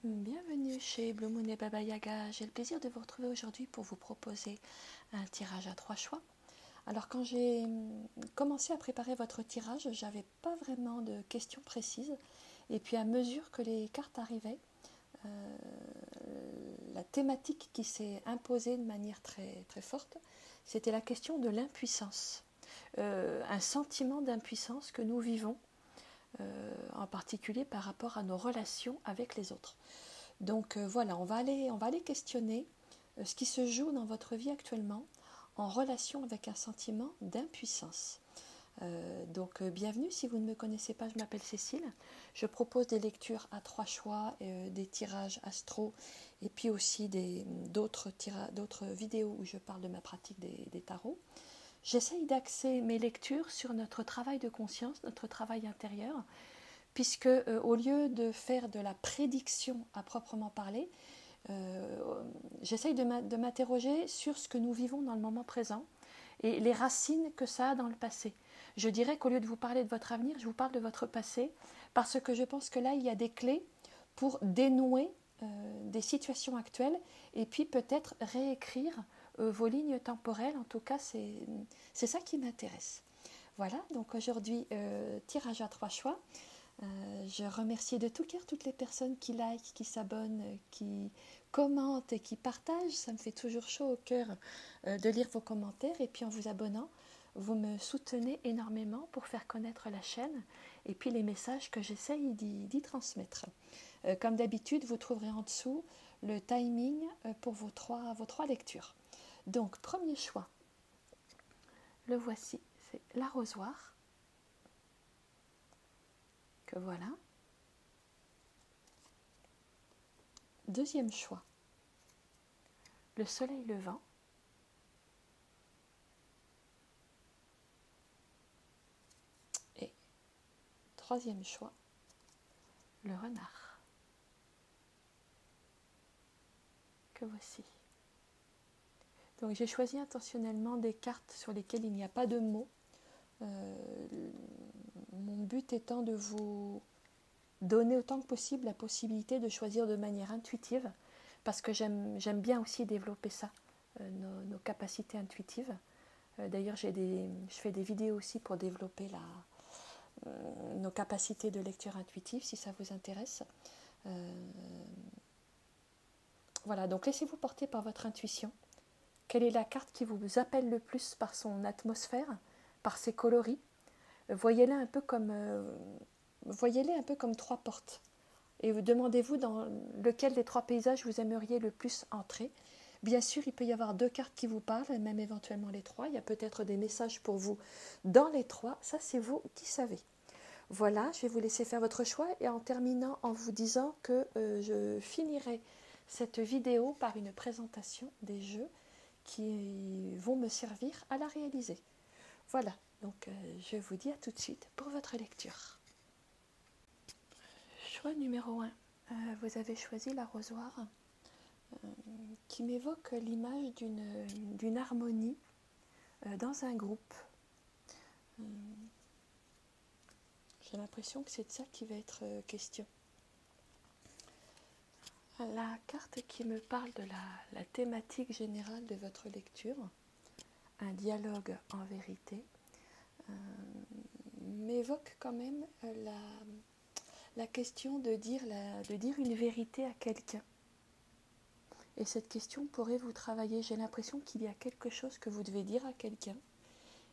Bienvenue chez Blue Moon et Baba Yaga. J'ai le plaisir de vous retrouver aujourd'hui pour vous proposer un tirage à 3 choix. Alors quand j'ai commencé à préparer votre tirage, j'avais pas vraiment de questions précises. Et puis à mesure que les cartes arrivaient, la thématique qui s'est imposée de manière très, très forte, c'était la question de l'impuissance. Un sentiment d'impuissance que nous vivons, en particulier par rapport à nos relations avec les autres. Donc voilà, on va aller questionner ce qui se joue dans votre vie actuellement en relation avec un sentiment d'impuissance. Bienvenue, si vous ne me connaissez pas, je m'appelle Cécile. Je propose des lectures à 3 choix, des tirages astro et puis aussi d'autres vidéos où je parle de ma pratique des tarots. J'essaye d'axer mes lectures sur notre travail de conscience, notre travail intérieur, puisque au lieu de faire de la prédiction à proprement parler, j'essaye de m'interroger sur ce que nous vivons dans le moment présent et les racines que ça a dans le passé. Je dirais qu'au lieu de vous parler de votre avenir, je vous parle de votre passé, parce que je pense que là, il y a des clés pour dénouer des situations actuelles et puis peut-être réécrire vos lignes temporelles. En tout cas, c'est ça qui m'intéresse. Voilà, donc aujourd'hui, tirage à 3 choix. Je remercie de tout cœur toutes les personnes qui like, qui s'abonnent, qui commentent et qui partagent. Ça me fait toujours chaud au cœur de lire vos commentaires. Et puis en vous abonnant, vous me soutenez énormément pour faire connaître la chaîne et puis les messages que j'essaye d'y transmettre. Comme d'habitude, vous trouverez en dessous le timing pour vos trois lectures. Donc, premier choix, le voici, c'est l'arrosoir. Que voilà. Deuxième choix, le soleil levant. Et troisième choix, le renard. Que voici. Donc j'ai choisi intentionnellement des cartes sur lesquelles il n'y a pas de mots. Mon but étant de vous donner autant que possible la possibilité de choisir de manière intuitive, parce que j'aime bien aussi développer ça, nos capacités intuitives. D'ailleurs, je fais des vidéos aussi pour développer nos capacités de lecture intuitive, si ça vous intéresse. Voilà, donc laissez-vous porter par votre intuition. Quelle est la carte qui vous appelle le plus par son atmosphère, par ses coloris? Voyez-les un peu comme 3 portes. Et vous demandez-vous dans lequel des 3 paysages vous aimeriez le plus entrer. Bien sûr, il peut y avoir 2 cartes qui vous parlent, et même éventuellement les 3. Il y a peut-être des messages pour vous dans les 3. Ça, c'est vous qui savez. Voilà, je vais vous laisser faire votre choix et en terminant en vous disant que je finirai cette vidéo par une présentation des jeux qui vont me servir à la réaliser. Voilà, donc je vous dis à tout de suite pour votre lecture. Choix numéro 1. Vous avez choisi l'arrosoir qui m'évoque l'image d'une harmonie dans un groupe. J'ai l'impression que c'est de ça qui va être question. La carte qui me parle de la thématique générale de votre lecture, un dialogue en vérité, m'évoque quand même la question de dire une vérité à quelqu'un. Et cette question pourrait vous travailler. J'ai l'impression qu'il y a quelque chose que vous devez dire à quelqu'un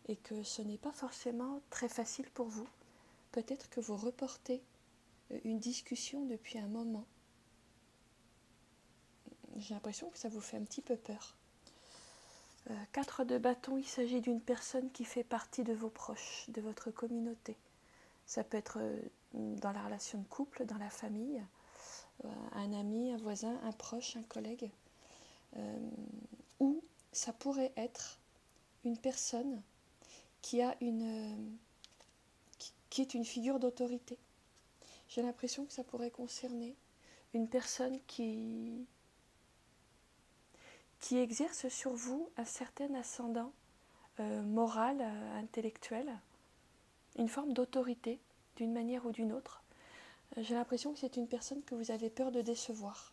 et que ce n'est pas forcément très facile pour vous. Peut-être que vous reportez une discussion depuis un moment. J'ai l'impression que ça vous fait un petit peu peur. 4 de bâton, il s'agit d'une personne qui fait partie de vos proches, de votre communauté. Ça peut être dans la relation de couple, dans la famille, un ami, un voisin, un proche, un collègue. Ou ça pourrait être une personne qui est une figure d'autorité. J'ai l'impression que ça pourrait concerner une personne qui exerce sur vous un certain ascendant moral, intellectuel, une forme d'autorité d'une manière ou d'une autre. J'ai l'impression que c'est une personne que vous avez peur de décevoir.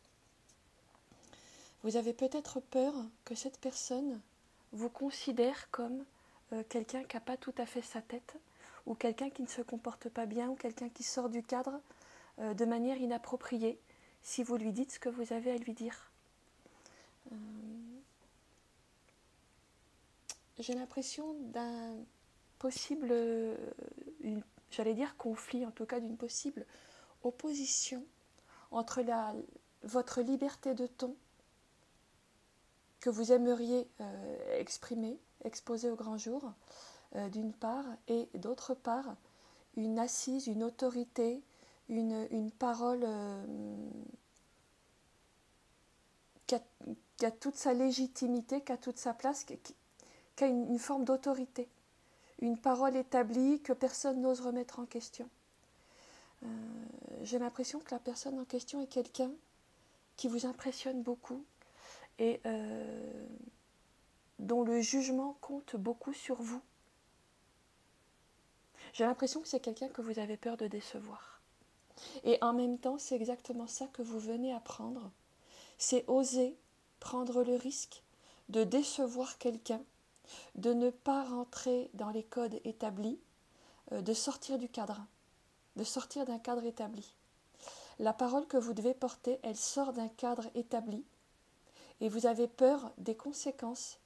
Vous avez peut-être peur que cette personne vous considère comme quelqu'un qui n'a pas tout à fait sa tête, ou quelqu'un qui ne se comporte pas bien, ou quelqu'un qui sort du cadre de manière inappropriée, si vous lui dites ce que vous avez à lui dire. J'ai l'impression d'un possible, j'allais dire conflit, en tout cas d'une possible opposition entre votre liberté de ton que vous aimeriez exprimer, exposer au grand jour, d'une part, et d'autre part, une assise, une autorité, une parole qui a toute sa légitimité, qui a toute sa place, qui a une forme d'autorité, une parole établie que personne n'ose remettre en question. J'ai l'impression que la personne en question est quelqu'un qui vous impressionne beaucoup et dont le jugement compte beaucoup sur vous. J'ai l'impression que c'est quelqu'un que vous avez peur de décevoir. Et en même temps, c'est exactement ça que vous venez apprendre. C'est oser prendre le risque de décevoir quelqu'un, de ne pas rentrer dans les codes établis, de sortir du cadre, de sortir d'un cadre établi. La parole que vous devez porter, elle sort d'un cadre établi et vous avez peur des conséquences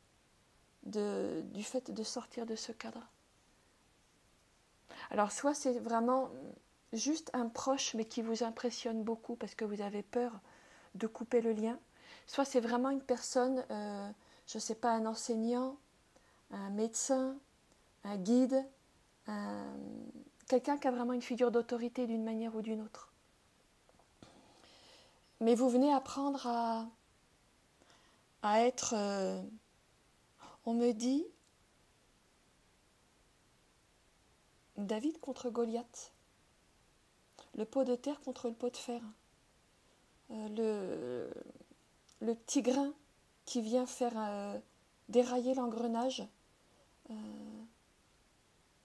du fait de sortir de ce cadre. Alors soit c'est vraiment juste un proche mais qui vous impressionne beaucoup parce que vous avez peur de couper le lien, soit c'est vraiment une personne, je ne sais pas, un enseignant, un médecin, un guide, quelqu'un qui a vraiment une figure d'autorité d'une manière ou d'une autre. Mais vous venez apprendre à être, on me dit, David contre Goliath, le pot de terre contre le pot de fer, le petit grain qui vient faire dérailler l'engrenage,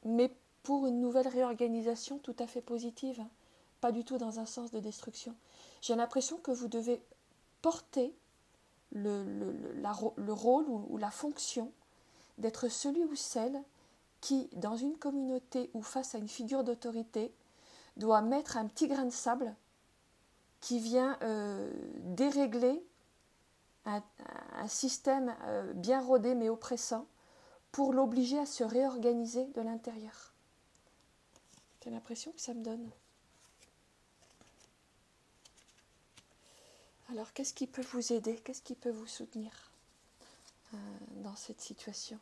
mais pour une nouvelle réorganisation tout à fait positive, pas du tout dans un sens de destruction. J'ai l'impression que vous devez porter le rôle ou la fonction d'être celui ou celle qui, dans une communauté ou face à une figure d'autorité, doit mettre un petit grain de sable qui vient dérégler un système bien rodé mais oppressant pour l'obliger à se réorganiser de l'intérieur. J'ai l'impression que ça me donne. Alors, qu'est-ce qui peut vous aider? Qu'est-ce qui peut vous soutenir dans cette situation?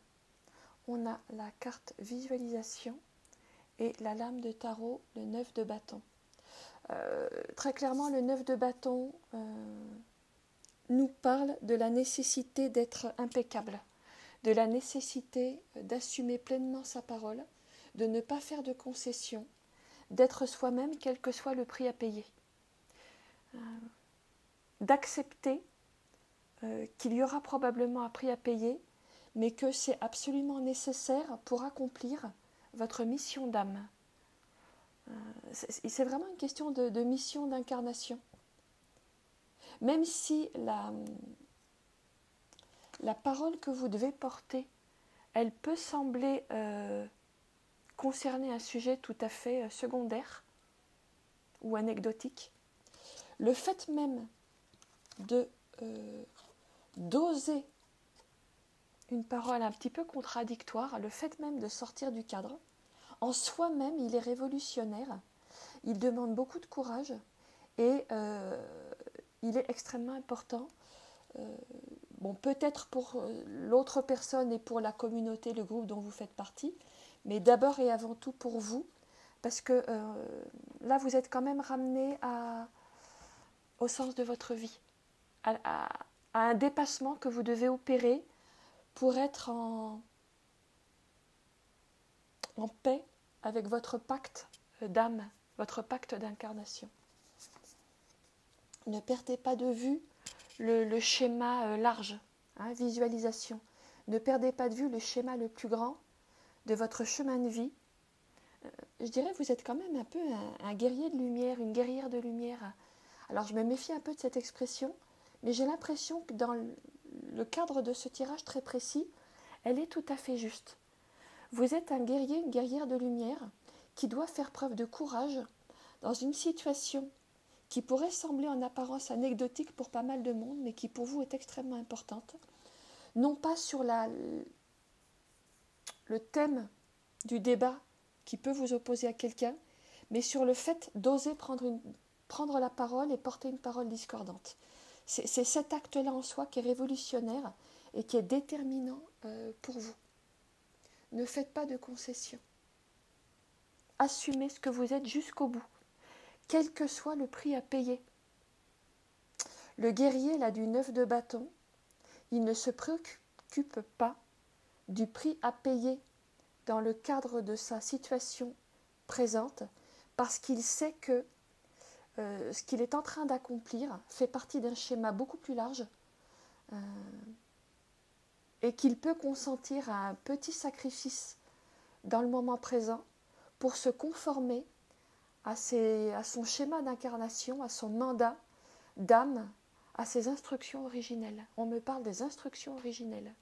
On a la carte visualisation et la lame de tarot, le 9 de bâton. Très clairement, le 9 de bâton nous parle de la nécessité d'être impeccable, de la nécessité d'assumer pleinement sa parole, de ne pas faire de concessions, d'être soi-même quel que soit le prix à payer. D'accepter qu'il y aura probablement un prix à payer, mais que c'est absolument nécessaire pour accomplir votre mission d'âme. C'est vraiment une question de mission d'incarnation. Même si la parole que vous devez porter, elle peut sembler concerner un sujet tout à fait secondaire ou anecdotique, le fait même d'oser une parole un petit peu contradictoire, le fait même de sortir du cadre, en soi-même, il est révolutionnaire, il demande beaucoup de courage et il est extrêmement important, peut-être pour l'autre personne et pour la communauté, le groupe dont vous faites partie, mais d'abord et avant tout pour vous, parce que là, vous êtes quand même ramené au sens de votre vie, à un dépassement que vous devez opérer pour être en paix avec votre pacte d'âme, votre pacte d'incarnation. Ne perdez pas de vue le schéma large, visualisation. Ne perdez pas de vue le schéma le plus grand de votre chemin de vie, je dirais que vous êtes quand même un peu un guerrier de lumière, une guerrière de lumière. Alors je me méfie un peu de cette expression, mais j'ai l'impression que dans le cadre de ce tirage très précis, elle est tout à fait juste. Vous êtes un guerrier, une guerrière de lumière qui doit faire preuve de courage dans une situation qui pourrait sembler en apparence anecdotique pour pas mal de monde, mais qui pour vous est extrêmement importante. Non pas sur le thème du débat qui peut vous opposer à quelqu'un, mais sur le fait d'oser prendre la parole et porter une parole discordante. C'est cet acte-là en soi qui est révolutionnaire et qui est déterminant pour vous. Ne faites pas de concessions. Assumez ce que vous êtes jusqu'au bout, quel que soit le prix à payer. Le guerrier là du 9 de bâton, il ne se préoccupe pas du prix à payer dans le cadre de sa situation présente, parce qu'il sait que ce qu'il est en train d'accomplir fait partie d'un schéma beaucoup plus large et qu'il peut consentir à un petit sacrifice dans le moment présent pour se conformer à son schéma d'incarnation, à son mandat d'âme, à ses instructions originelles. On me parle des instructions originelles.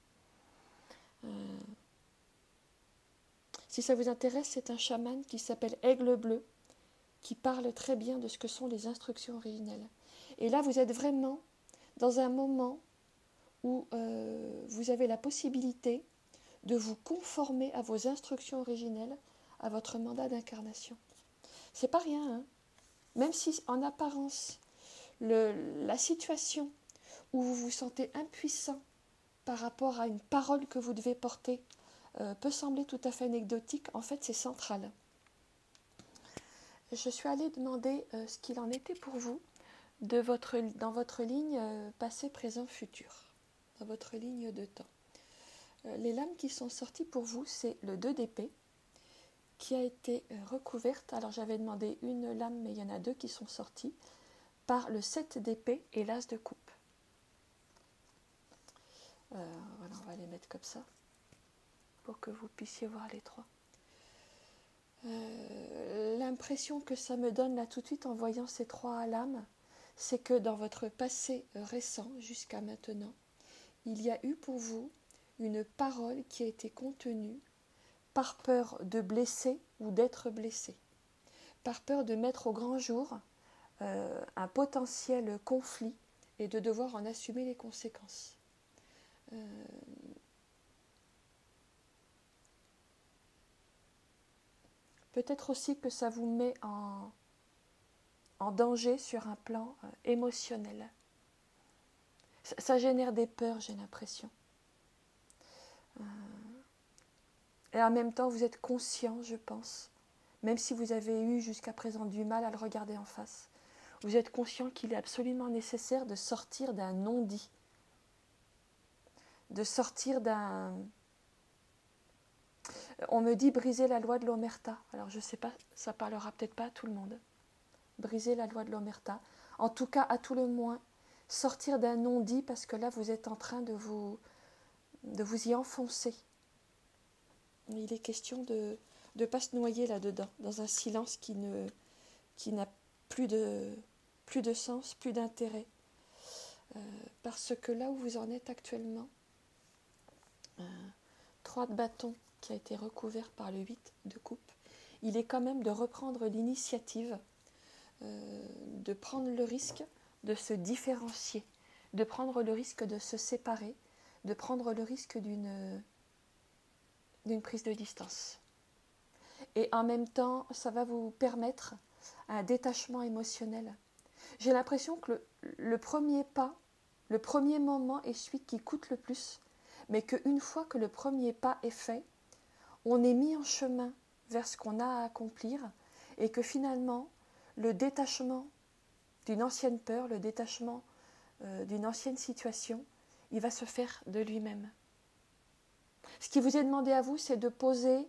Si ça vous intéresse, c'est un chaman qui s'appelle Aigle Bleu, qui parle très bien de ce que sont les instructions originelles. Et là, vous êtes vraiment dans un moment où vous avez la possibilité de vous conformer à vos instructions originelles, à votre mandat d'incarnation. C'est pas rien, hein. Même si en apparence, la situation où vous vous sentez impuissant par rapport à une parole que vous devez porter peut sembler tout à fait anecdotique, en fait c'est central. Je suis allée demander ce qu'il en était pour vous dans votre ligne passé, présent, futur, dans votre ligne de temps. Les lames qui sont sorties pour vous, c'est le 2 d'épée qui a été recouverte. Alors j'avais demandé une lame, mais il y en a 2 qui sont sorties, par le 7 d'épée et l'as de coupe. Voilà, on va les mettre comme ça pour que vous puissiez voir les 3. L'impression que ça me donne là tout de suite en voyant ces 3 lames, c'est que dans votre passé récent jusqu'à maintenant, il y a eu pour vous une parole qui a été contenue par peur de blesser ou d'être blessé, par peur de mettre au grand jour un potentiel conflit et de devoir en assumer les conséquences. Peut-être aussi que ça vous met en danger sur un plan émotionnel. Ça génère des peurs, j'ai l'impression. Et en même temps, vous êtes conscient, je pense, même si vous avez eu jusqu'à présent du mal à le regarder en face, vous êtes conscient qu'il est absolument nécessaire de sortir d'un non-dit, de sortir d'un... On me dit briser la loi de l'omerta. Alors je ne sais pas, ça parlera peut-être pas à tout le monde. Briser la loi de l'omerta. En tout cas, à tout le moins, sortir d'un non-dit, parce que là, vous êtes en train de vous y enfoncer. Il est question de ne pas se noyer là-dedans, dans un silence qui n'a plus de sens, plus d'intérêt. Parce que là où vous en êtes actuellement, 3 de bâton qui a été recouvert par le 8 de coupe, il est quand même de reprendre l'initiative, de prendre le risque de se différencier, de prendre le risque de se séparer, de prendre le risque d'une prise de distance. Et en même temps, ça va vous permettre un détachement émotionnel. J'ai l'impression que le premier pas, le premier moment est celui qui coûte le plus, mais qu'une fois que le premier pas est fait, on est mis en chemin vers ce qu'on a à accomplir et que finalement, le détachement d'une ancienne peur, le détachement d'une ancienne situation, il va se faire de lui-même. Ce qui vous est demandé à vous, c'est de poser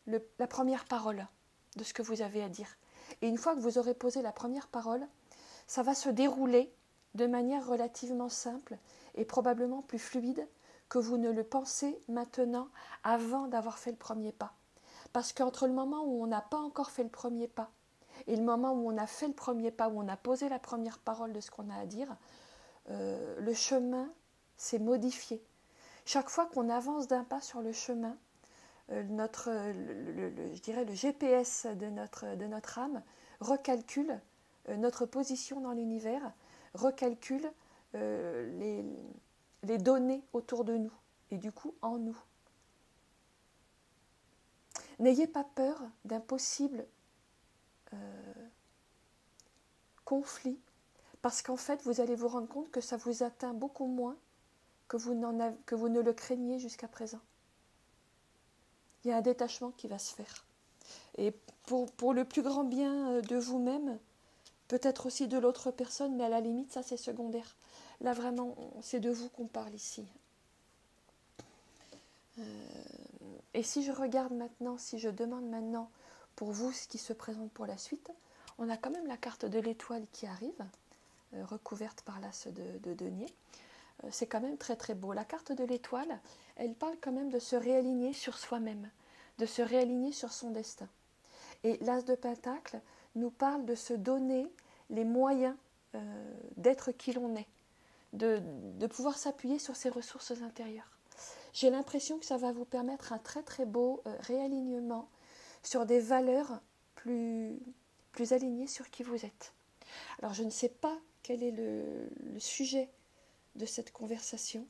la première parole de ce que vous avez à dire. Et une fois que vous aurez posé la première parole, ça va se dérouler de manière relativement simple et probablement plus fluide que vous ne le pensez maintenant avant d'avoir fait le premier pas. Parce qu'entre le moment où on n'a pas encore fait le premier pas et le moment où on a fait le premier pas, où on a posé la première parole de ce qu'on a à dire, le chemin s'est modifié. Chaque fois qu'on avance d'un pas sur le chemin, je dirais le GPS de notre âme recalcule notre position dans l'univers, recalcule les données autour de nous et du coup en nous. N'ayez pas peur d'un possible conflit, parce qu'en fait vous allez vous rendre compte que ça vous atteint beaucoup moins que vous ne le craigniez jusqu'à présent. Il y a un détachement qui va se faire. Et pour le plus grand bien de vous-même, peut-être aussi de l'autre personne, mais à la limite, ça c'est secondaire. Là vraiment, c'est de vous qu'on parle ici. Et si je regarde maintenant, si je demande maintenant pour vous ce qui se présente pour la suite, on a quand même la carte de l'étoile qui arrive, recouverte par l'as de denier. C'est quand même très très beau. La carte de l'étoile, elle parle quand même de se réaligner sur soi-même, de se réaligner sur son destin. Et l'as de Pentacle nous parle de se donner les moyens d'être qui l'on est, de pouvoir s'appuyer sur ses ressources intérieures. J'ai l'impression que ça va vous permettre un très très beau réalignement sur des valeurs plus alignées sur qui vous êtes. Alors je ne sais pas quel est le sujet de cette conversation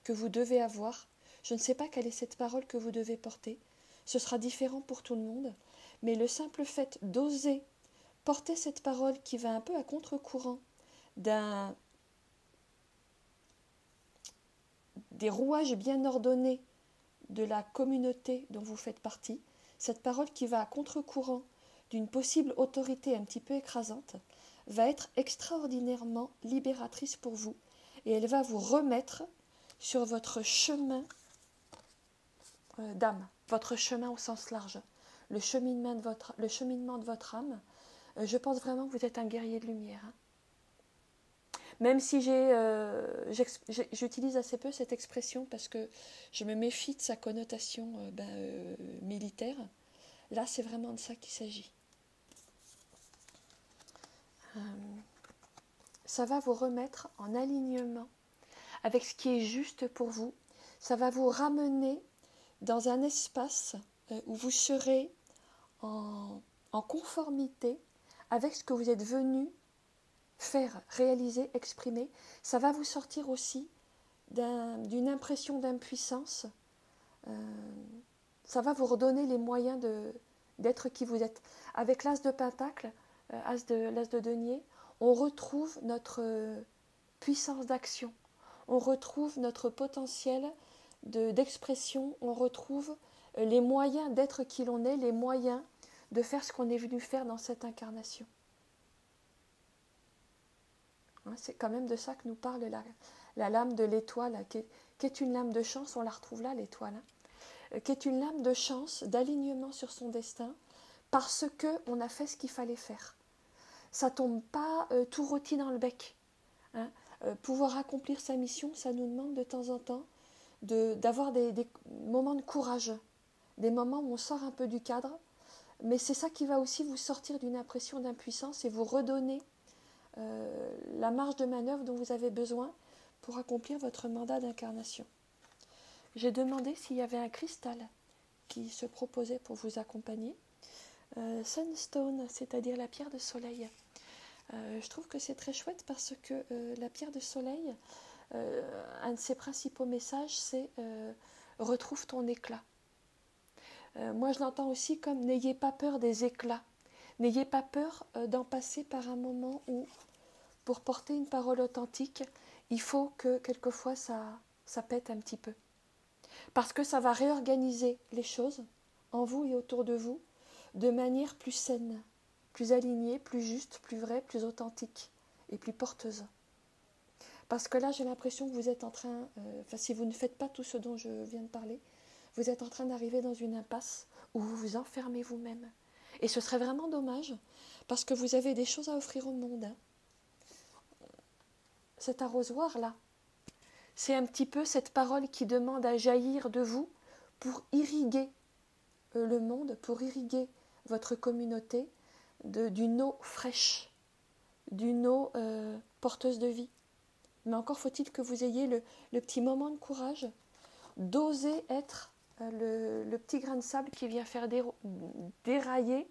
que vous devez avoir. Je ne sais pas quelle est cette parole que vous devez porter. Ce sera différent pour tout le monde. Mais le simple fait d'oser porter cette parole qui va un peu à contre-courant des rouages bien ordonnés de la communauté dont vous faites partie, cette parole qui va à contre-courant d'une possible autorité un petit peu écrasante, va être extraordinairement libératrice pour vous. Et elle va vous remettre sur votre chemin d'âme, votre chemin au sens large, le cheminement de votre âme. Je pense vraiment que vous êtes un guerrier de lumière. Même si j'utilise assez peu cette expression parce que je me méfie de sa connotation militaire, là c'est vraiment de ça qu'il s'agit. Ça va vous remettre en alignement avec ce qui est juste pour vous. Ça va vous ramener dans un espace où vous serez en conformité avec ce que vous êtes venu faire, réaliser, exprimer. Ça va vous sortir aussi d'une impression d'impuissance. Ça va vous redonner les moyens d'être qui vous êtes. Avec l'as de Pentacle, l'as de denier, on retrouve notre puissance d'action. On retrouve notre potentiel d'expression. On retrouve les moyens d'être qui l'on est, les moyens de faire ce qu'on est venu faire dans cette incarnation. C'est quand même de ça que nous parle la lame de l'étoile, qui est une lame de chance, on la retrouve là, l'étoile, qui est une lame de chance, d'alignement sur son destin, parce qu'on a fait ce qu'il fallait faire. Ça ne tombe pas tout rôti dans le bec. Pouvoir accomplir sa mission, ça nous demande de temps en temps d'avoir des moments de courage, des moments où on sort un peu du cadre, mais c'est ça qui va aussi vous sortir d'une impression d'impuissance et vous redonner la marge de manœuvre dont vous avez besoin pour accomplir votre mandat d'incarnation. J'ai demandé s'il y avait un cristal qui se proposait pour vous accompagner. Sunstone, c'est-à-dire la pierre de soleil. Je trouve que c'est très chouette parce que la pierre de soleil, un de ses principaux messages, c'est retrouve ton éclat. Moi, je l'entends aussi comme n'ayez pas peur des éclats. N'ayez pas peur d'en passer par un moment où, pour porter une parole authentique, il faut que quelquefois ça pète un petit peu. Parce que ça va réorganiser les choses en vous et autour de vous de manière plus saine, plus alignée, plus juste, plus vraie, plus authentique et plus porteuse. Parce que là, j'ai l'impression que vous êtes en train, si vous ne faites pas tout ce dont je viens de parler, vous êtes en train d'arriver dans une impasse où vous vous enfermez vous-même. Et ce serait vraiment dommage, parce que vous avez des choses à offrir au monde. Cet arrosoir-là, c'est un petit peu cette parole qui demande à jaillir de vous pour irriguer le monde, pour irriguer votre communauté d'une eau fraîche, d'une eau porteuse de vie. Mais encore faut-il que vous ayez le petit moment de courage d'oser être le petit grain de sable qui vient faire dérailler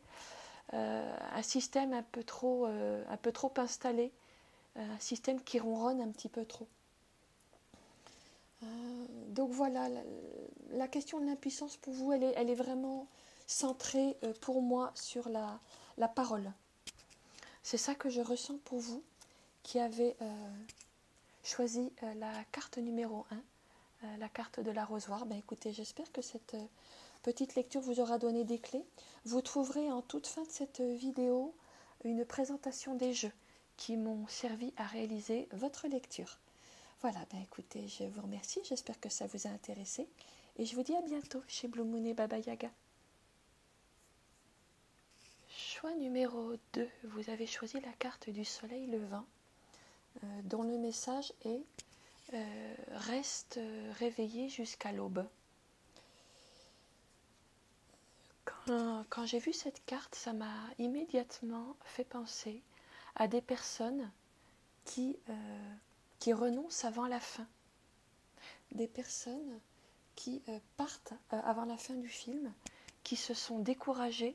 un système un peu trop installé, un système qui ronronne un petit peu trop. Donc voilà, la question de l'impuissance pour vous, elle est vraiment centrée pour moi sur la parole. C'est ça que je ressens pour vous qui avez choisi la carte numéro 1, la carte de l'arrosoir. Ben écoutez, j'espère que cette petite lecture vous aura donné des clés. Vous trouverez en toute fin de cette vidéo une présentation des jeux qui m'ont servi à réaliser votre lecture. Voilà, ben écoutez, je vous remercie, j'espère que ça vous a intéressé et je vous dis à bientôt chez Blue Moon et Baba Yaga. Choix numéro 2, vous avez choisi la carte du soleil levant dont le message est reste réveillé jusqu'à l'aube. Quand j'ai vu cette carte, ça m'a immédiatement fait penser à des personnes qui renoncent avant la fin. Des personnes qui partent avant la fin du film, qui se sont découragées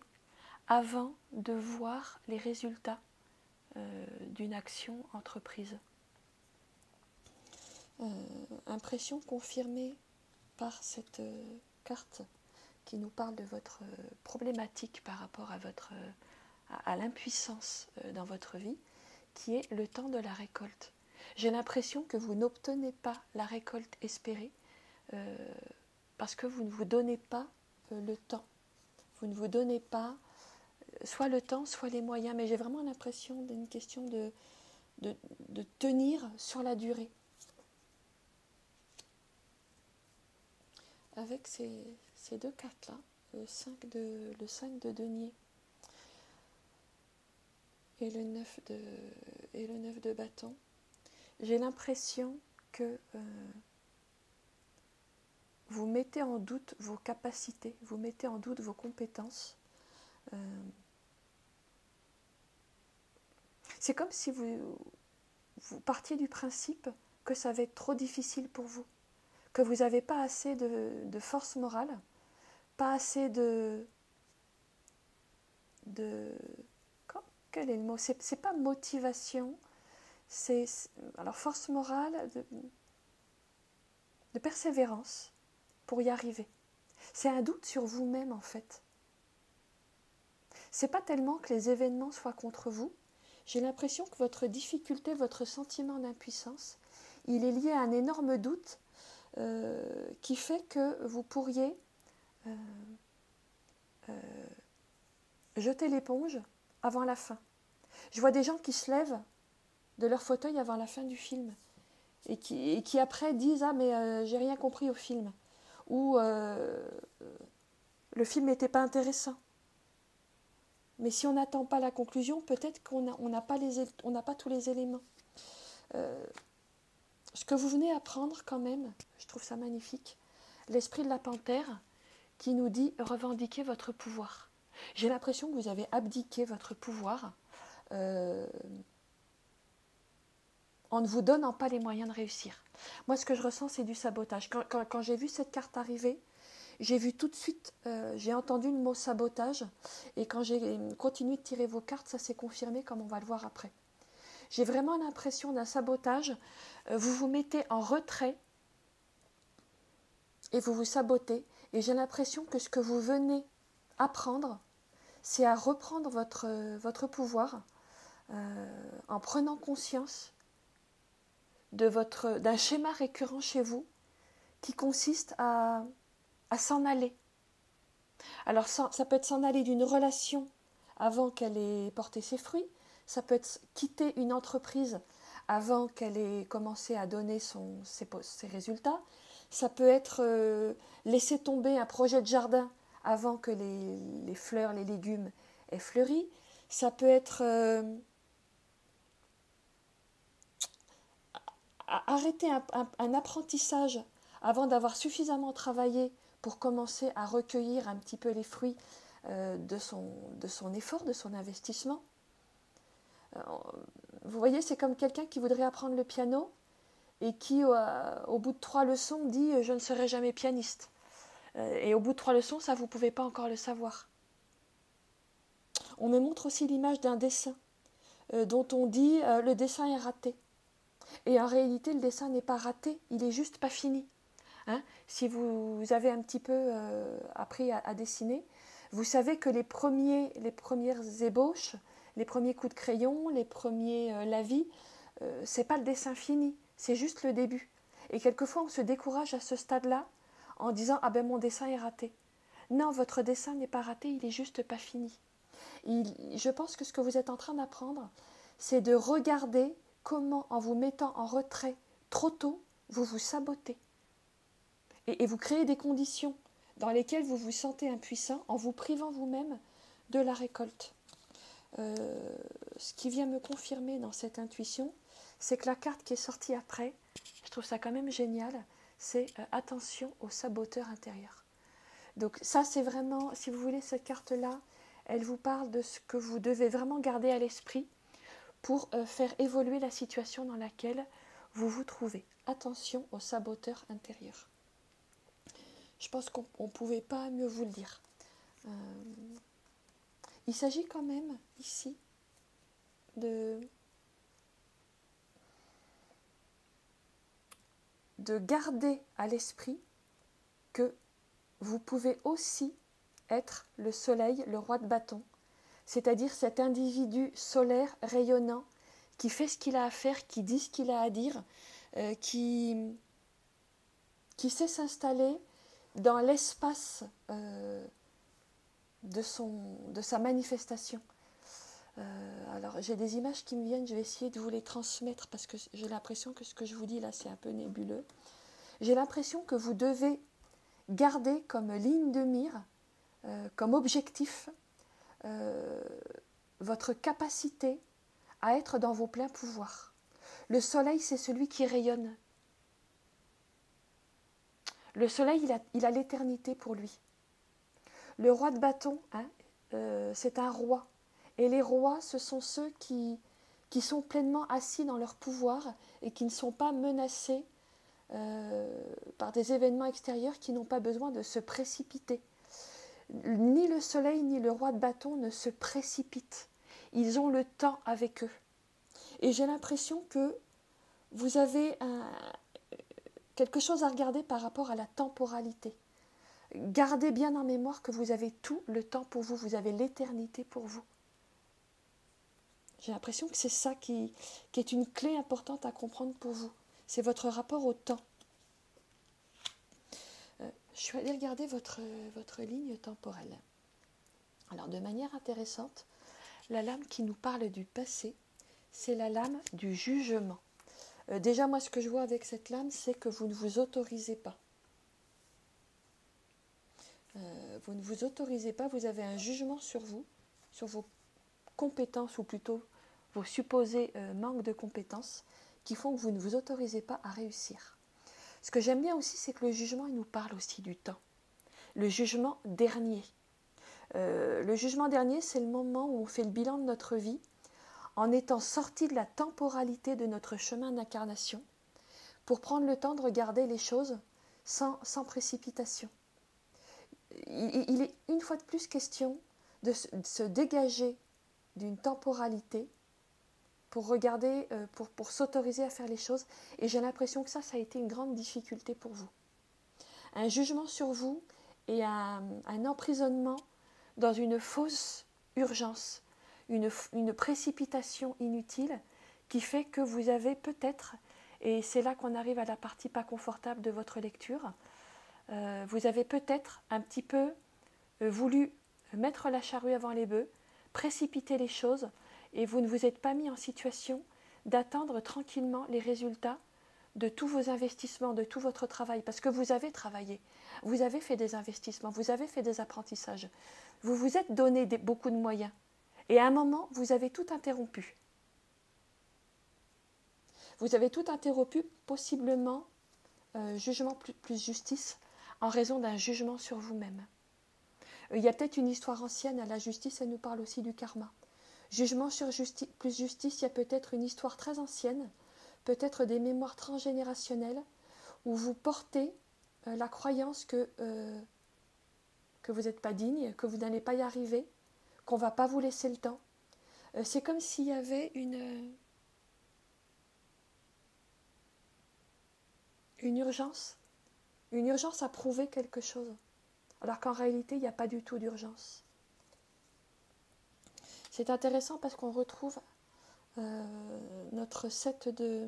avant de voir les résultats d'une action entreprise. Impression confirmée par cette carte qui nous parle de votre problématique par rapport à l'impuissance dans votre vie, qui est le temps de la récolte. J'ai l'impression que vous n'obtenez pas la récolte espérée parce que vous ne vous donnez pas le temps. Vous ne vous donnez pas soit le temps, soit les moyens, mais j'ai vraiment l'impression d'une question de tenir sur la durée. Avec ces deux cartes-là, le 5 de denier et le 9 de bâton, j'ai l'impression que vous mettez en doute vos capacités, vous mettez en doute vos compétences. C'est comme si vous partiez du principe que ça va être trop difficile pour vous, que vous n'avez pas assez de force morale, pas assez quel est le mot ? C'est pas motivation, alors force morale, de persévérance pour y arriver. C'est un doute sur vous-même en fait. C'est pas tellement que les événements soient contre vous. J'ai l'impression que votre difficulté, votre sentiment d'impuissance, il est lié à un énorme doute qui fait que vous pourriez jeter l'éponge avant la fin. Je vois des gens qui se lèvent de leur fauteuil avant la fin du film et qui après disent « Ah mais j'ai rien compris au film » ou « Le film n'était pas intéressant ». Mais si on n'attend pas la conclusion, peut-être qu'on n'a pas tous les éléments. Ce que vous venez apprendre quand même, je trouve ça magnifique, l'esprit de la panthère qui nous dit « Revendiquez votre pouvoir ». J'ai l'impression que vous avez abdiqué votre pouvoir en ne vous donnant pas les moyens de réussir. Moi, ce que je ressens, c'est du sabotage. Quand j'ai vu cette carte arriver, j'ai vu tout de suite, j'ai entendu le mot sabotage, et quand j'ai continué de tirer vos cartes, ça s'est confirmé comme on va le voir après. J'ai vraiment l'impression d'un sabotage. Vous vous mettez en retrait et vous vous sabotez. Et j'ai l'impression que ce que vous venez apprendre, c'est à reprendre votre pouvoir en prenant conscience d'un schéma récurrent chez vous qui consiste à s'en aller. Alors ça peut être s'en aller d'une relation avant qu'elle ait porté ses fruits, ça peut être quitter une entreprise avant qu'elle ait commencé à donner ses résultats, ça peut être laisser tomber un projet de jardin avant que les fleurs, les légumes aient fleuri, ça peut être arrêter un apprentissage avant d'avoir suffisamment travaillé pour commencer à recueillir un petit peu les fruits de son effort, de son investissement. Vous voyez, c'est comme quelqu'un qui voudrait apprendre le piano et qui, au bout de 3 leçons, dit « je ne serai jamais pianiste ». Et au bout de 3 leçons, ça, vous ne pouvez pas encore le savoir. On me montre aussi l'image d'un dessin dont on dit « le dessin est raté ». Et en réalité, le dessin n'est pas raté, il est juste pas fini. Hein, si vous avez un petit peu appris à dessiner, vous savez que les premières ébauches, les premiers coups de crayon, les premiers lavis, c'est pas le dessin fini, c'est juste le début. Et quelquefois, on se décourage à ce stade-là en disant « ah ben mon dessin est raté ». Non, votre dessin n'est pas raté, il est juste pas fini. Je pense que ce que vous êtes en train d'apprendre, c'est de regarder comment, en vous mettant en retrait trop tôt, vous vous sabotez. Et vous créez des conditions dans lesquelles vous vous sentez impuissant en vous privant vous-même de la récolte. Ce qui vient me confirmer dans cette intuition, c'est que la carte qui est sortie après, je trouve ça quand même génial, c'est attention au saboteur intérieur. Donc ça, c'est vraiment, si vous voulez, cette carte-là, elle vous parle de ce que vous devez vraiment garder à l'esprit pour faire évoluer la situation dans laquelle vous vous trouvez. Attention au saboteur intérieur. Je pense qu'on ne pouvait pas mieux vous le dire. Il s'agit quand même, ici, de garder à l'esprit que vous pouvez aussi être le soleil, le roi de bâton, c'est-à-dire cet individu solaire rayonnant qui fait ce qu'il a à faire, qui dit ce qu'il a à dire, qui sait s'installer dans l'espace de sa manifestation. Alors j'ai des images qui me viennent, je vais essayer de vous les transmettre parce que j'ai l'impression que ce que je vous dis là c'est un peu nébuleux. J'ai l'impression que vous devez garder comme ligne de mire, comme objectif, votre capacité à être dans vos pleins pouvoirs. Le soleil, c'est celui qui rayonne. Le soleil, il a l'éternité pour lui. Le roi de bâton, c'est un roi. Et les rois, ce sont ceux qui sont pleinement assis dans leur pouvoir et qui ne sont pas menacés par des événements extérieurs, qui n'ont pas besoin de se précipiter. Ni le soleil ni le roi de bâton ne se précipitent. Ils ont le temps avec eux. Et j'ai l'impression que vous avez quelque chose à regarder par rapport à la temporalité. Gardez bien en mémoire que vous avez tout le temps pour vous, vous avez l'éternité pour vous. J'ai l'impression que c'est ça qui est une clé importante à comprendre pour vous. C'est votre rapport au temps. Je suis allée regarder votre ligne temporelle. Alors, de manière intéressante, la lame qui nous parle du passé, c'est la lame du jugement. Déjà, moi, ce que je vois avec cette lame, c'est que vous ne vous autorisez pas. Vous ne vous autorisez pas, vous avez un jugement sur vous, sur vos compétences, ou plutôt vos supposés manques de compétences, qui font que vous ne vous autorisez pas à réussir. Ce que j'aime bien aussi, c'est que le jugement, il nous parle aussi du temps. Le jugement dernier. Le jugement dernier, c'est le moment où on fait le bilan de notre vie, en étant sorti de la temporalité de notre chemin d'incarnation, pour prendre le temps de regarder les choses sans précipitation. Il est une fois de plus question de se dégager d'une temporalité pour regarder, pour s'autoriser à faire les choses. Et j'ai l'impression que ça a été une grande difficulté pour vous. Un jugement sur vous et un emprisonnement dans une fausse urgence, une précipitation inutile qui fait que vous avez peut-être, et c'est là qu'on arrive à la partie pas confortable de votre lecture, vous avez peut-être un petit peu voulu mettre la charrue avant les bœufs, précipiter les choses, et vous ne vous êtes pas mis en situation d'attendre tranquillement les résultats de tous vos investissements, de tout votre travail, parce que vous avez travaillé, vous avez fait des investissements, vous avez fait des apprentissages, vous vous êtes donné beaucoup de moyens, et à un moment, vous avez tout interrompu. Vous avez tout interrompu, possiblement, jugement plus justice, en raison d'un jugement sur vous-même. Il y a peut-être une histoire ancienne à la justice, elle nous parle aussi du karma. Jugement sur plus justice, il y a peut-être une histoire très ancienne, peut-être des mémoires transgénérationnelles, où vous portez la croyance que vous n'êtes pas digne, que vous n'allez pas y arriver, qu'on ne va pas vous laisser le temps. C'est comme s'il y avait une urgence à prouver quelque chose, alors qu'en réalité, il n'y a pas du tout d'urgence. C'est intéressant parce qu'on retrouve notre 7 de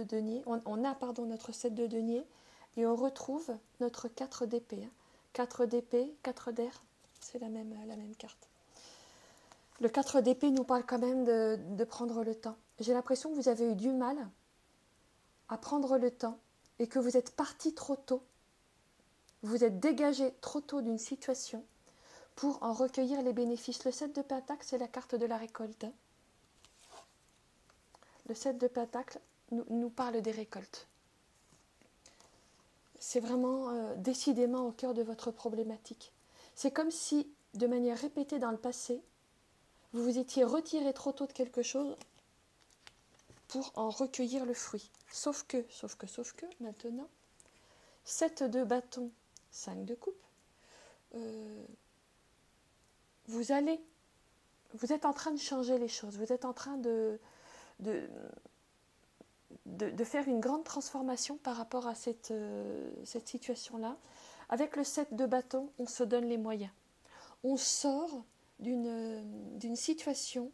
denier, on a notre 7 de denier, et on retrouve notre 4 d'épée. 4 d'épée, 4 d'air, c'est la même carte. Le 4 d'épée nous parle quand même de prendre le temps. J'ai l'impression que vous avez eu du mal à prendre le temps et que vous êtes parti trop tôt. Vous êtes dégagé trop tôt d'une situation pour en recueillir les bénéfices. Le 7 de Pentacle, c'est la carte de la récolte. Le 7 de Pentacle nous parle des récoltes. C'est vraiment décidément au cœur de votre problématique. C'est comme si, de manière répétée dans le passé, vous vous étiez retiré trop tôt de quelque chose pour en recueillir le fruit. Sauf que, maintenant, 7 de bâton, 5 de coupe, vous êtes en train de changer les choses, vous êtes en train de faire une grande transformation par rapport à cette situation-là. Avec le 7 de bâton, on se donne les moyens. On sort d'une situation,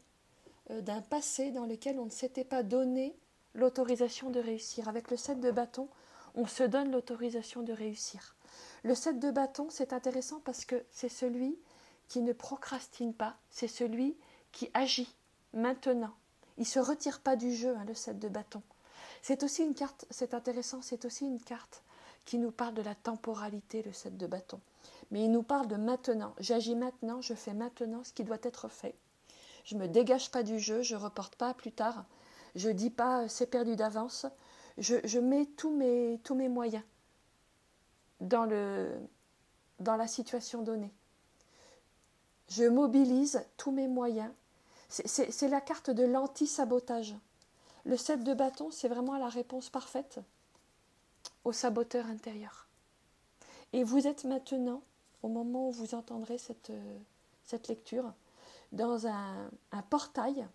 d'un passé dans lequel on ne s'était pas donné l'autorisation de réussir. Avec le 7 de bâton, on se donne l'autorisation de réussir. Le 7 de bâton, c'est intéressant parce que c'est celui qui ne procrastine pas, c'est celui qui agit maintenant. Il ne se retire pas du jeu, le 7 de bâton. C'est aussi une carte, c'est intéressant, c'est aussi une carte qui nous parle de la temporalité, le 7 de bâton. Mais il nous parle de maintenant. J'agis maintenant, je fais maintenant ce qui doit être fait. Je ne me dégage pas du jeu, je ne reporte pas à plus tard. Je ne dis pas c'est perdu d'avance. Je mets tous mes moyens dans la situation donnée. Je mobilise tous mes moyens. C'est la carte de l'anti-sabotage. Le 7 de bâton, c'est vraiment la réponse parfaite au saboteur intérieur. Et vous êtes maintenant, au moment où vous entendrez cette lecture, dans un portail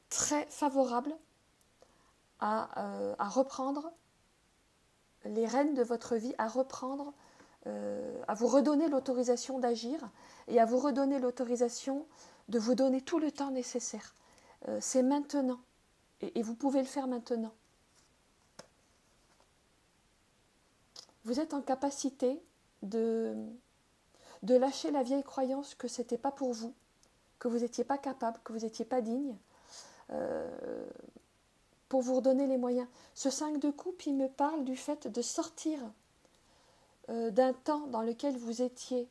très favorable à reprendre les rênes de votre vie, à vous redonner l'autorisation d'agir et à vous redonner l'autorisation de vous donner tout le temps nécessaire. C'est maintenant. Et vous pouvez le faire maintenant. Vous êtes en capacité de lâcher la vieille croyance que ce n'était pas pour vous, que vous n'étiez pas capable, que vous n'étiez pas digne, pour vous redonner les moyens. Ce 5 de coupe, il me parle du fait de sortir d'un temps dans lequel vous étiez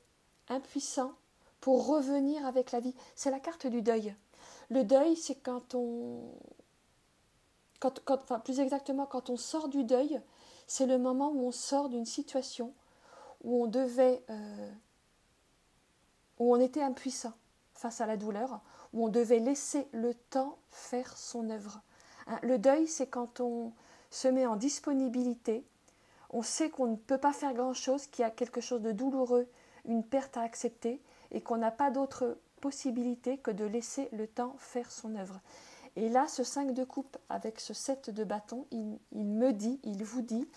impuissant pour revenir avec la vie. C'est la carte du deuil. Le deuil, c'est quand plus exactement, quand on sort du deuil, c'est le moment où on sort d'une situation où où on était impuissant face à la douleur, où on devait laisser le temps faire son œuvre. Le deuil, c'est quand on se met en disponibilité, on sait qu'on ne peut pas faire grand-chose, qu'il y a quelque chose de douloureux, une perte à accepter, et qu'on n'a pas d'autre possibilité que de laisser le temps faire son œuvre. Et là, ce 5 de coupe avec ce 7 de bâton, il vous dit,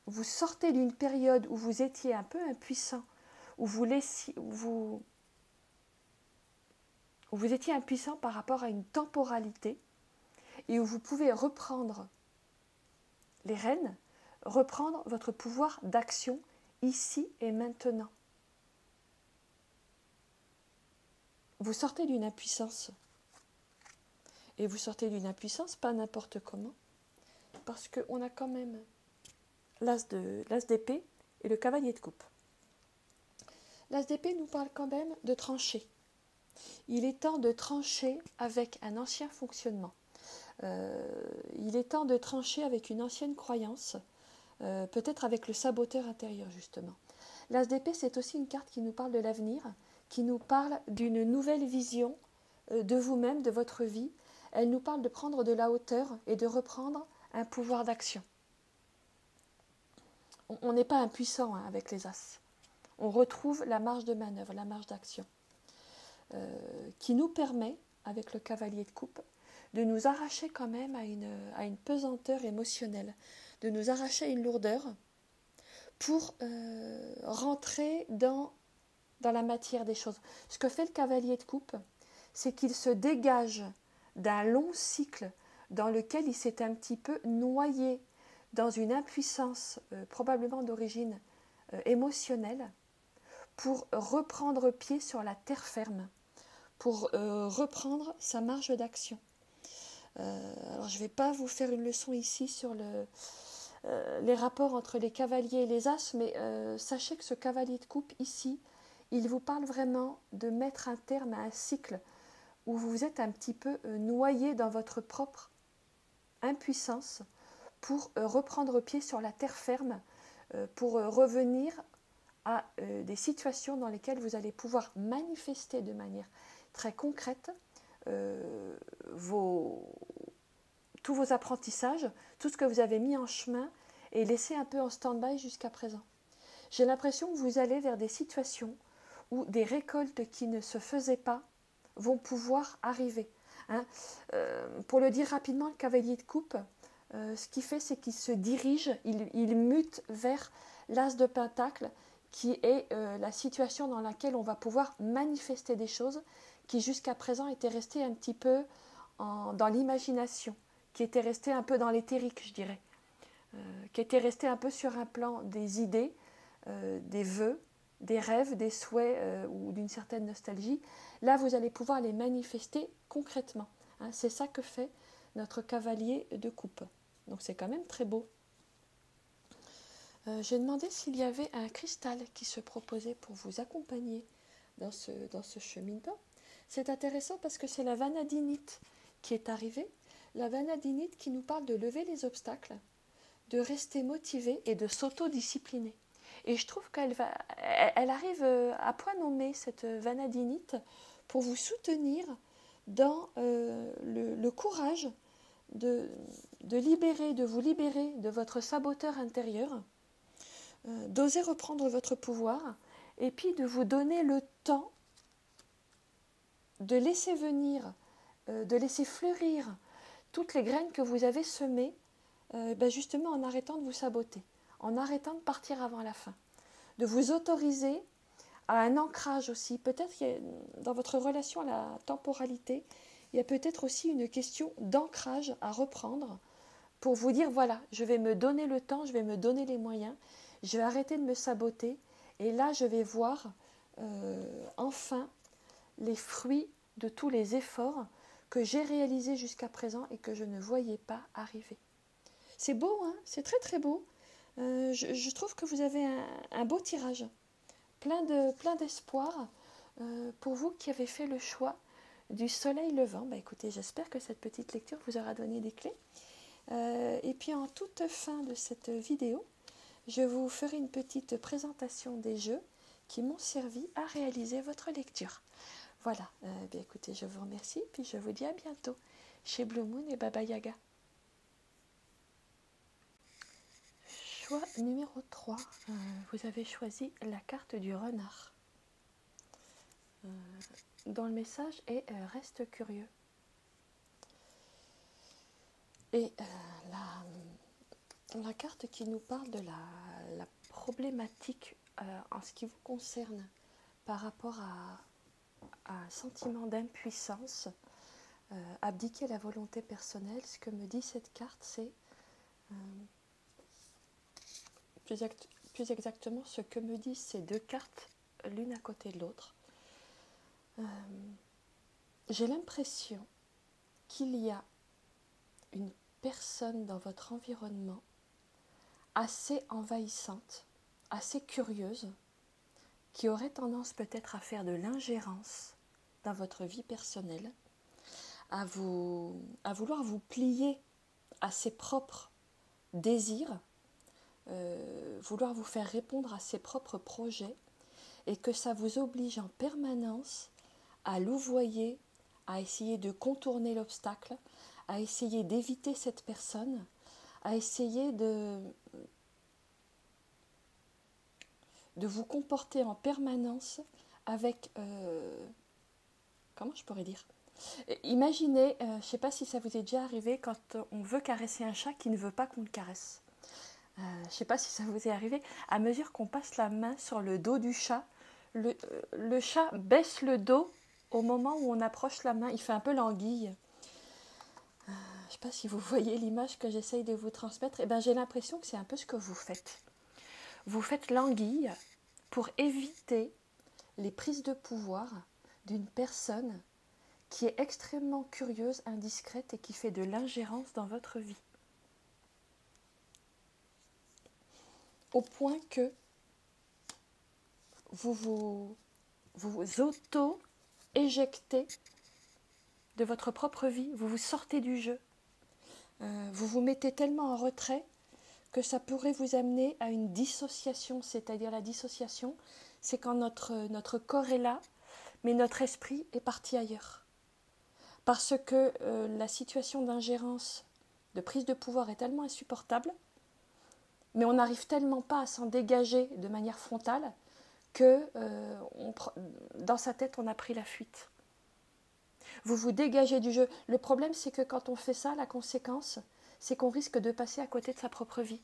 vous sortez d'une période où vous étiez un peu impuissant, où vous étiez impuissant par rapport à une temporalité, et où vous pouvez reprendre les rênes, reprendre votre pouvoir d'action ici et maintenant. Vous sortez d'une impuissance. Et vous sortez d'une impuissance pas n'importe comment, parce qu'on a quand même l'as d'épée et le cavalier de coupe. L'as d'épée nous parle quand même de trancher. Il est temps de trancher avec un ancien fonctionnement. Il est temps de trancher avec une ancienne croyance, peut-être avec le saboteur intérieur justement. L'As d'épée, c'est aussi une carte qui nous parle de l'avenir, qui nous parle d'une nouvelle vision de vous-même, de votre vie. Elle nous parle de prendre de la hauteur et de reprendre un pouvoir d'action. On n'est pas impuissant avec les As. On retrouve la marge de manœuvre, la marge d'action, qui nous permet, avec le cavalier de coupe, de nous arracher quand même à une pesanteur émotionnelle, de nous arracher à une lourdeur pour rentrer dans la matière des choses. Ce que fait le cavalier de coupe, c'est qu'il se dégage d'un long cycle dans lequel il s'est un petit peu noyé dans une impuissance probablement d'origine émotionnelle pour reprendre pied sur la terre ferme, pour reprendre sa marge d'action. Alors je ne vais pas vous faire une leçon ici sur les rapports entre les cavaliers et les as, mais sachez que ce cavalier de coupe ici, il vous parle vraiment de mettre un terme à un cycle où vous êtes un petit peu noyé dans votre propre impuissance pour reprendre pied sur la terre ferme, pour revenir à des situations dans lesquelles vous allez pouvoir manifester de manière très concrète tous vos apprentissages, tout ce que vous avez mis en chemin et laissé un peu en stand-by jusqu'à présent. J'ai l'impression que vous allez vers des situations où des récoltes qui ne se faisaient pas vont pouvoir arriver. Pour le dire rapidement, le cavalier de coupe, ce qu'il fait, c'est qu'il se dirige, il mute vers l'as de pentacle, qui est la situation dans laquelle on va pouvoir manifester des choses qui jusqu'à présent étaient restées un petit peu dans l'imagination, qui étaient restées un peu dans l'éthérique, je dirais, qui étaient restées un peu sur un plan des idées, des vœux, des rêves, des souhaits ou d'une certaine nostalgie. Là, vous allez pouvoir les manifester concrètement. C'est ça que fait notre cavalier de coupe. Donc c'est quand même très beau. J'ai demandé s'il y avait un cristal qui se proposait pour vous accompagner dans ce cheminement. C'est intéressant parce que c'est la vanadinite qui est arrivée. La vanadinite qui nous parle de lever les obstacles, de rester motivé et de s'autodiscipliner. Et je trouve qu'elle arrive à point nommé, cette vanadinite, pour vous soutenir dans le courage de vous libérer de votre saboteur intérieur, d'oser reprendre votre pouvoir, et puis de vous donner le temps de laisser venir, de laisser fleurir toutes les graines que vous avez semées, justement en arrêtant de vous saboter, en arrêtant de partir avant la fin, de vous autoriser à un ancrage aussi. Peut-être dans votre relation à la temporalité, il y a peut-être aussi une question d'ancrage à reprendre pour vous dire, voilà, je vais me donner le temps, je vais me donner les moyens, je vais arrêter de me saboter, et là je vais voir enfin les fruits de tous les efforts que j'ai réalisés jusqu'à présent et que je ne voyais pas arriver. C'est beau, hein, c'est très très beau. Je trouve que vous avez un beau tirage, plein d'espoir pour vous qui avez fait le choix du soleil levant. Écoutez, j'espère que cette petite lecture vous aura donné des clés. Et puis en toute fin de cette vidéo, je vous ferai une petite présentation des jeux qui m'ont servi à réaliser votre lecture. Voilà, écoutez, je vous remercie, puis je vous dis à bientôt chez Blue Moon et Baba Yaga. Choix numéro 3, vous avez choisi la carte du renard, dont le message est « Reste curieux ». Et la carte qui nous parle de la problématique en ce qui vous concerne par rapport à un sentiment d'impuissance, abdiquer la volonté personnelle, ce que me dit cette carte, c'est plus exactement ce que me disent ces deux cartes l'une à côté de l'autre. J'ai l'impression qu'il y a une personne dans votre environnement assez envahissante, assez curieuse, qui aurait tendance peut-être à faire de l'ingérence dans votre vie personnelle, à vouloir vous plier à ses propres désirs, vouloir vous faire répondre à ses propres projets, et que ça vous oblige en permanence à louvoyer, à essayer de contourner l'obstacle, à essayer d'éviter cette personne, à essayer de vous comporter en permanence avec... comment je pourrais dire ? Imaginez, je ne sais pas si ça vous est déjà arrivé, quand on veut caresser un chat qui ne veut pas qu'on le caresse. Je ne sais pas si ça vous est arrivé. À mesure qu'on passe la main sur le dos du chat, le chat baisse le dos au moment où on approche la main. Il fait un peu l'anguille. Je ne sais pas si vous voyez l'image que j'essaye de vous transmettre. Eh bien, j'ai l'impression que c'est un peu ce que vous faites. Vous faites l'anguille pour éviter les prises de pouvoir d'une personne qui est extrêmement curieuse, indiscrète et qui fait de l'ingérence dans votre vie. Au point que vous auto-éjectez de votre propre vie, vous vous sortez du jeu. Vous vous mettez tellement en retrait que ça pourrait vous amener à une dissociation. C'est-à-dire la dissociation, c'est quand notre corps est là, mais notre esprit est parti ailleurs. Parce que la situation d'ingérence, de prise de pouvoir est tellement insupportable, mais on n'arrive tellement pas à s'en dégager de manière frontale que dans sa tête, on a pris la fuite. Vous vous dégagez du jeu. Le problème, c'est que quand on fait ça, la conséquence, c'est qu'on risque de passer à côté de sa propre vie.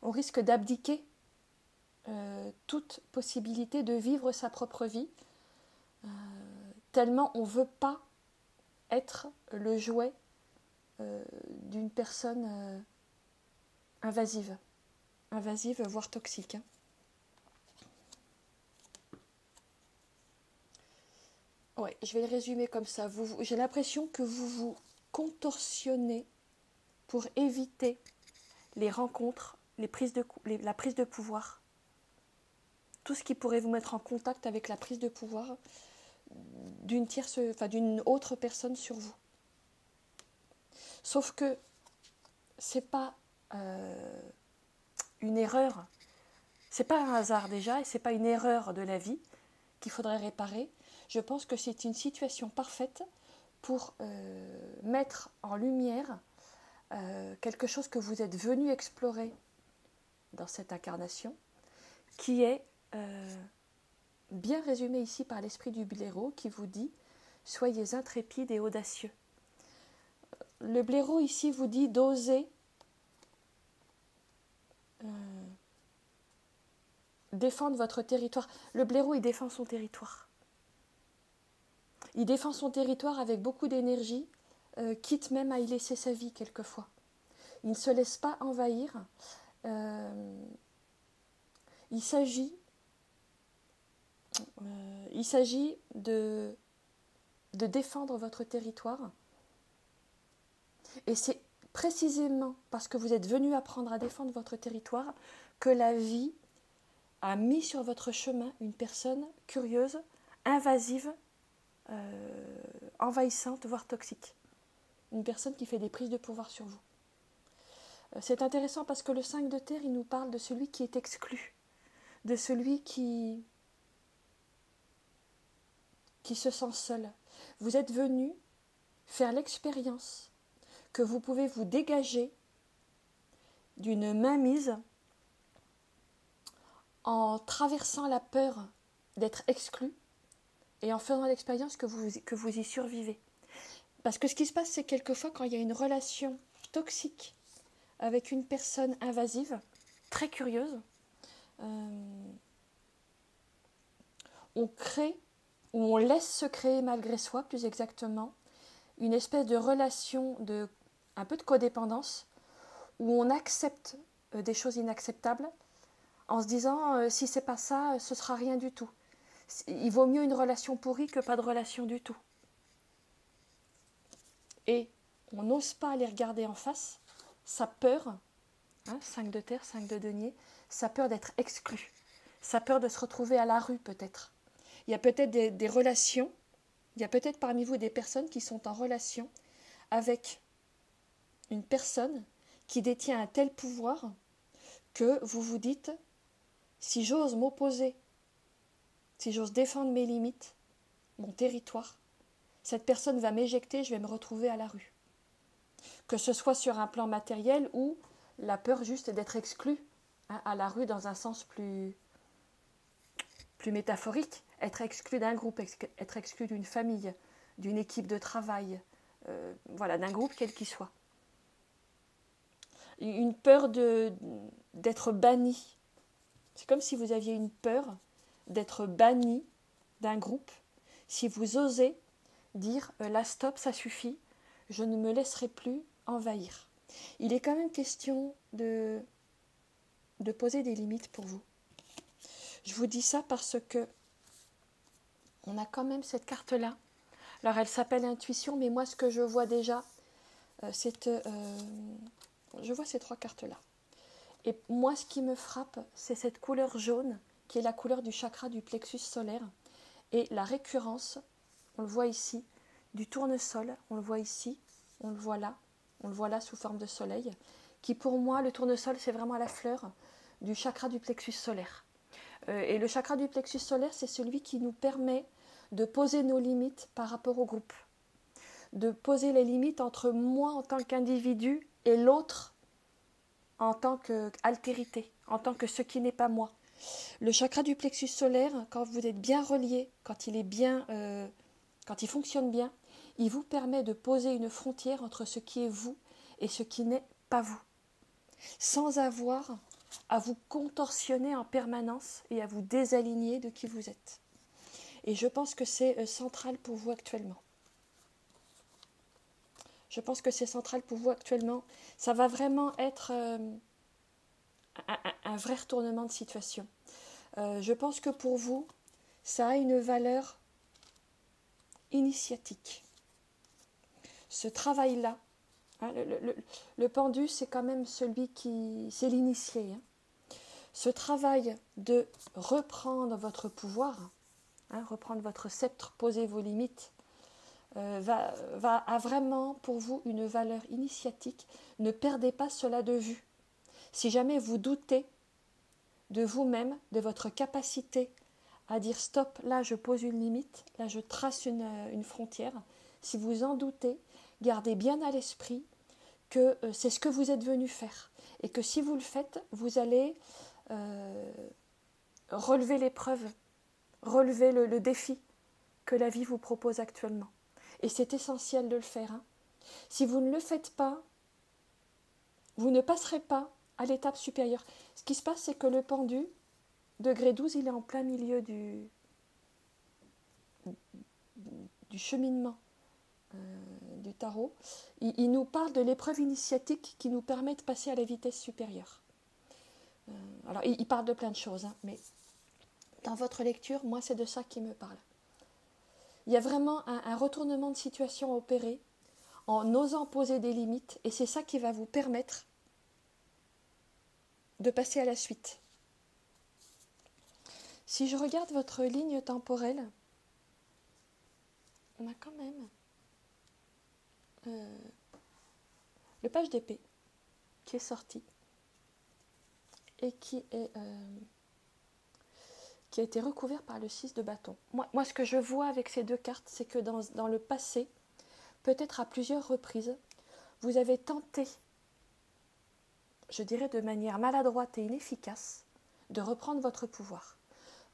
On risque d'abdiquer toute possibilité de vivre sa propre vie, tellement on ne veut pas être le jouet d'une personne invasive, voire toxique. Hein. Ouais, je vais le résumer comme ça. J'ai l'impression que vous vous contorsionnez pour éviter les rencontres, la prise de pouvoir. Tout ce qui pourrait vous mettre en contact avec la prise de pouvoir d'une autre personne sur vous. Sauf que c'est pas une erreur, c'est pas un hasard déjà, et c'est pas une erreur de la vie qu'il faudrait réparer. Je pense que c'est une situation parfaite pour mettre en lumière quelque chose que vous êtes venu explorer dans cette incarnation, qui est bien résumé ici par l'esprit du blaireau qui vous dit « Soyez intrépides et audacieux ». Le blaireau ici vous dit d'oser défendre votre territoire. Le blaireau, il défend son territoire. Il défend son territoire avec beaucoup d'énergie, quitte même à y laisser sa vie quelquefois. Il ne se laisse pas envahir. Il s'agit de défendre votre territoire. Et c'est précisément parce que vous êtes venu apprendre à défendre votre territoire que la vie a mis sur votre chemin une personne curieuse, invasive, envahissante, voire toxique. Une personne qui fait des prises de pouvoir sur vous. C'est intéressant parce que le 5 de terre, il nous parle de celui qui est exclu, de celui qui se sent seul. Vous êtes venu faire l'expérience que vous pouvez vous dégager d'une mainmise en traversant la peur d'être exclu et en faisant l'expérience que vous y survivez. Parce que ce qui se passe, c'est quelquefois quand il y a une relation toxique avec une personne invasive, très curieuse, on crée, ou on laisse se créer malgré soi, plus exactement, une espèce de relation un peu de codépendance, où on accepte des choses inacceptables, en se disant si c'est pas ça, ce sera rien du tout. Il vaut mieux une relation pourrie que pas de relation du tout. Et on n'ose pas les regarder en face, sa peur, 5 de terre, 5 de denier, sa peur d'être exclu, sa peur de se retrouver à la rue peut-être. Il y a peut-être des relations Il y a peut-être parmi vous des personnes qui sont en relation avec une personne qui détient un tel pouvoir que vous vous dites, si j'ose m'opposer, si j'ose défendre mes limites, mon territoire, cette personne va m'éjecter, je vais me retrouver à la rue. Que ce soit sur un plan matériel ou la peur juste d'être exclu, hein, à la rue dans un sens plus métaphorique, être exclu d'un groupe, être exclu d'une famille, d'une équipe de travail, voilà, d'un groupe quel qu'il soit. Une peur d'être banni. C'est comme si vous aviez une peur d'être banni d'un groupe. Si vous osez dire là stop, ça suffit, je ne me laisserai plus envahir. Il est quand même question de poser des limites pour vous. Je vous dis ça parce que on a quand même cette carte-là. Alors elle s'appelle intuition, mais moi ce que je vois déjà, je vois ces 3 cartes-là. Et moi ce qui me frappe, c'est cette couleur jaune, qui est la couleur du chakra du plexus solaire, et la récurrence, on le voit ici, du tournesol, on le voit ici, on le voit là sous forme de soleil, qui pour moi, le tournesol, c'est vraiment la fleur du chakra du plexus solaire. Et le chakra du plexus solaire, c'est celui qui nous permet de poser nos limites par rapport au groupe, de poser les limites entre moi en tant qu'individu et l'autre en tant qu'altérité, en tant que ce qui n'est pas moi. Le chakra du plexus solaire, quand vous êtes bien relié, quand il fonctionne bien, il vous permet de poser une frontière entre ce qui est vous et ce qui n'est pas vous, sans avoir à vous contorsionner en permanence et à vous désaligner de qui vous êtes. Et je pense que c'est central pour vous actuellement. Je pense que c'est central pour vous actuellement. Ça va vraiment être un vrai retournement de situation. Je pense que pour vous, ça a une valeur initiatique. Ce travail-là, hein, le pendu, c'est quand même celui qui... c'est l'initié. Hein. Ce travail de reprendre votre pouvoir, hein, reprendre votre sceptre, poser vos limites, a vraiment pour vous une valeur initiatique. Ne perdez pas cela de vue. Si jamais vous doutez de vous-même, de votre capacité à dire stop, là je pose une limite, là je trace une frontière, si vous en doutez, gardez bien à l'esprit que c'est ce que vous êtes venu faire et que si vous le faites, vous allez relever l'épreuve, relever le défi que la vie vous propose actuellement. Et c'est essentiel de le faire. Hein. Si vous ne le faites pas, vous ne passerez pas à l'étape supérieure. Ce qui se passe, c'est que le pendu, degré 12, il est en plein milieu du cheminement du tarot. Il nous parle de l'épreuve initiatique qui nous permet de passer à la vitesse supérieure. Alors, il parle de plein de choses, hein, mais dans votre lecture, moi, c'est de ça qui me parle. Il y a vraiment un retournement de situation à opérer en osant poser des limites, et c'est ça qui va vous permettre de passer à la suite. Si je regarde votre ligne temporelle, on a quand même le page d'épée qui est sorti et qui a été recouvert par le 6 de bâton. Moi, ce que je vois avec ces 2 cartes, c'est que dans le passé, peut-être à plusieurs reprises, vous avez tenté, je dirais de manière maladroite et inefficace, de reprendre votre pouvoir.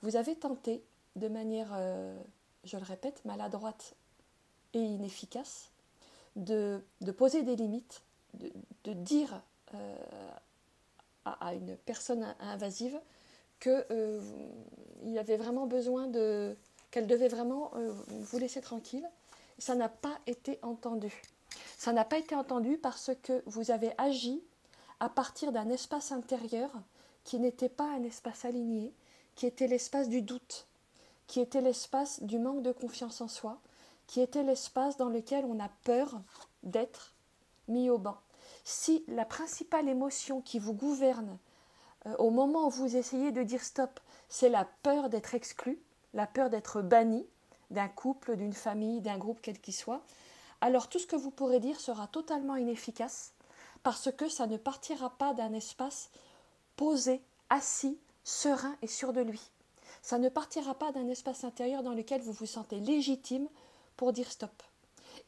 Vous avez tenté de manière, je le répète, maladroite et inefficace, de poser des limites, de dire à une personne invasive qu'il y avait vraiment besoin qu'elle devait vraiment vous laisser tranquille. Ça n'a pas été entendu. Ça n'a pas été entendu parce que vous avez agi à partir d'un espace intérieur qui n'était pas un espace aligné, qui était l'espace du doute, qui était l'espace du manque de confiance en soi, qui était l'espace dans lequel on a peur d'être mis au banc. Si la principale émotion qui vous gouverne au moment où vous essayez de dire stop, c'est la peur d'être exclu, la peur d'être banni, d'un couple, d'une famille, d'un groupe quel qu'il soit, alors tout ce que vous pourrez dire sera totalement inefficace parce que ça ne partira pas d'un espace posé, assis, serein et sûr de lui. Ça ne partira pas d'un espace intérieur dans lequel vous vous sentez légitime pour dire stop.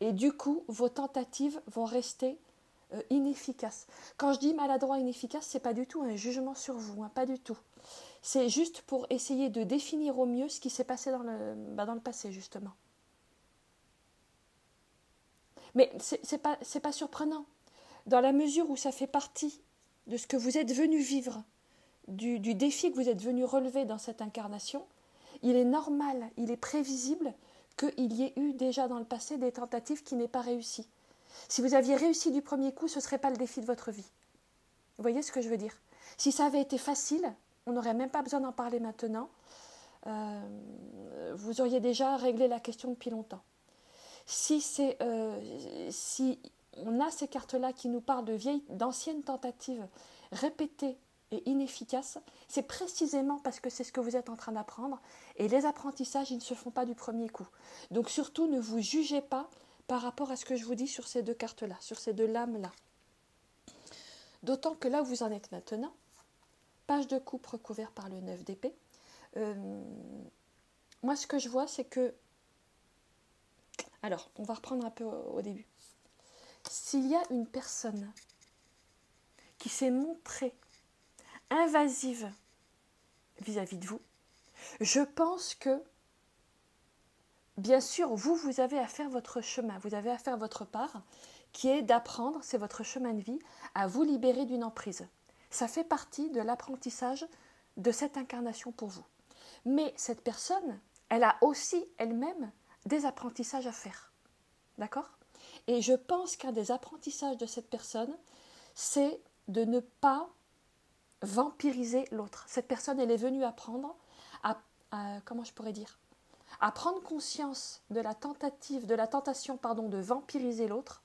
Et du coup, vos tentatives vont rester inefficaces. Quand je dis maladroit, inefficace, ce n'est pas du tout un jugement sur vous, hein, pas du tout. C'est juste pour essayer de définir au mieux ce qui s'est passé dans le passé, justement. Mais ce n'est pas surprenant. Dans la mesure où ça fait partie de ce que vous êtes venu vivre, du défi que vous êtes venu relever dans cette incarnation, il est normal, il est prévisible qu'il y ait eu déjà dans le passé des tentatives qui n'aient pas réussi. Si vous aviez réussi du premier coup, ce ne serait pas le défi de votre vie. Vous voyez ce que je veux dire? Si ça avait été facile, on n'aurait même pas besoin d'en parler maintenant. Vous auriez déjà réglé la question depuis longtemps. Si on a ces cartes-là qui nous parlent d'anciennes tentatives répétées et inefficaces, c'est précisément parce que c'est ce que vous êtes en train d'apprendre. Et les apprentissages, ils ne se font pas du premier coup. Donc surtout, ne vous jugez pas par rapport à ce que je vous dis sur ces deux cartes-là, sur ces deux lames-là. D'autant que là où vous en êtes maintenant, page de coupe recouvert par le 9 d'épée, moi ce que je vois c'est que... Alors, on va reprendre un peu au début. S'il y a une personne qui s'est montrée invasive vis-à-vis de vous, je pense que, bien sûr, vous avez à faire votre chemin, vous avez à faire votre part, qui est d'apprendre, c'est votre chemin de vie, à vous libérer d'une emprise. Ça fait partie de l'apprentissage de cette incarnation pour vous. Mais cette personne, elle a aussi elle-même des apprentissages à faire. D'accord ? Et je pense qu'un des apprentissages de cette personne, c'est de ne pas vampiriser l'autre. Cette personne, elle est venue apprendre comment je pourrais dire, à prendre conscience de la tentation, de vampiriser l'autre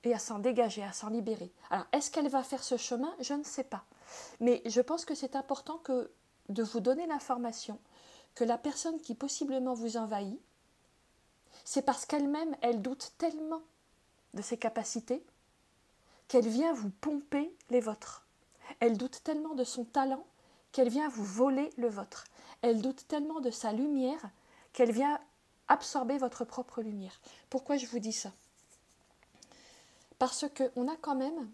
et à s'en dégager, à s'en libérer. Alors, est-ce qu'elle va faire ce chemin ? Je ne sais pas. Mais je pense que c'est important de vous donner l'information que la personne qui possiblement vous envahit, c'est parce qu'elle-même, elle doute tellement de ses capacités qu'elle vient vous pomper les vôtres. Elle doute tellement de son talent qu'elle vient vous voler le vôtre. Elle doute tellement de sa lumière qu'elle vient absorber votre propre lumière. Pourquoi je vous dis ça ? Parce qu'on a quand même,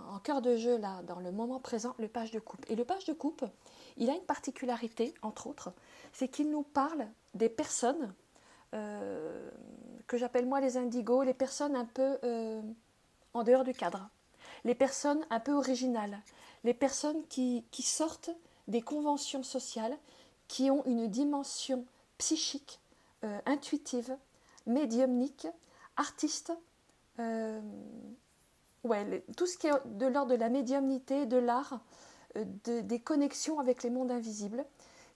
en cœur de jeu, là, dans le moment présent, le page de coupe. Et le page de coupe, il a une particularité, entre autres, c'est qu'il nous parle des personnes que j'appelle moi les indigos, les personnes un peu en dehors du cadre, les personnes un peu originales, les personnes qui sortent des conventions sociales, qui ont une dimension psychique, intuitive, médiumnique, artiste, tout ce qui est de l'ordre de la médiumnité, de l'art, des connexions avec les mondes invisibles,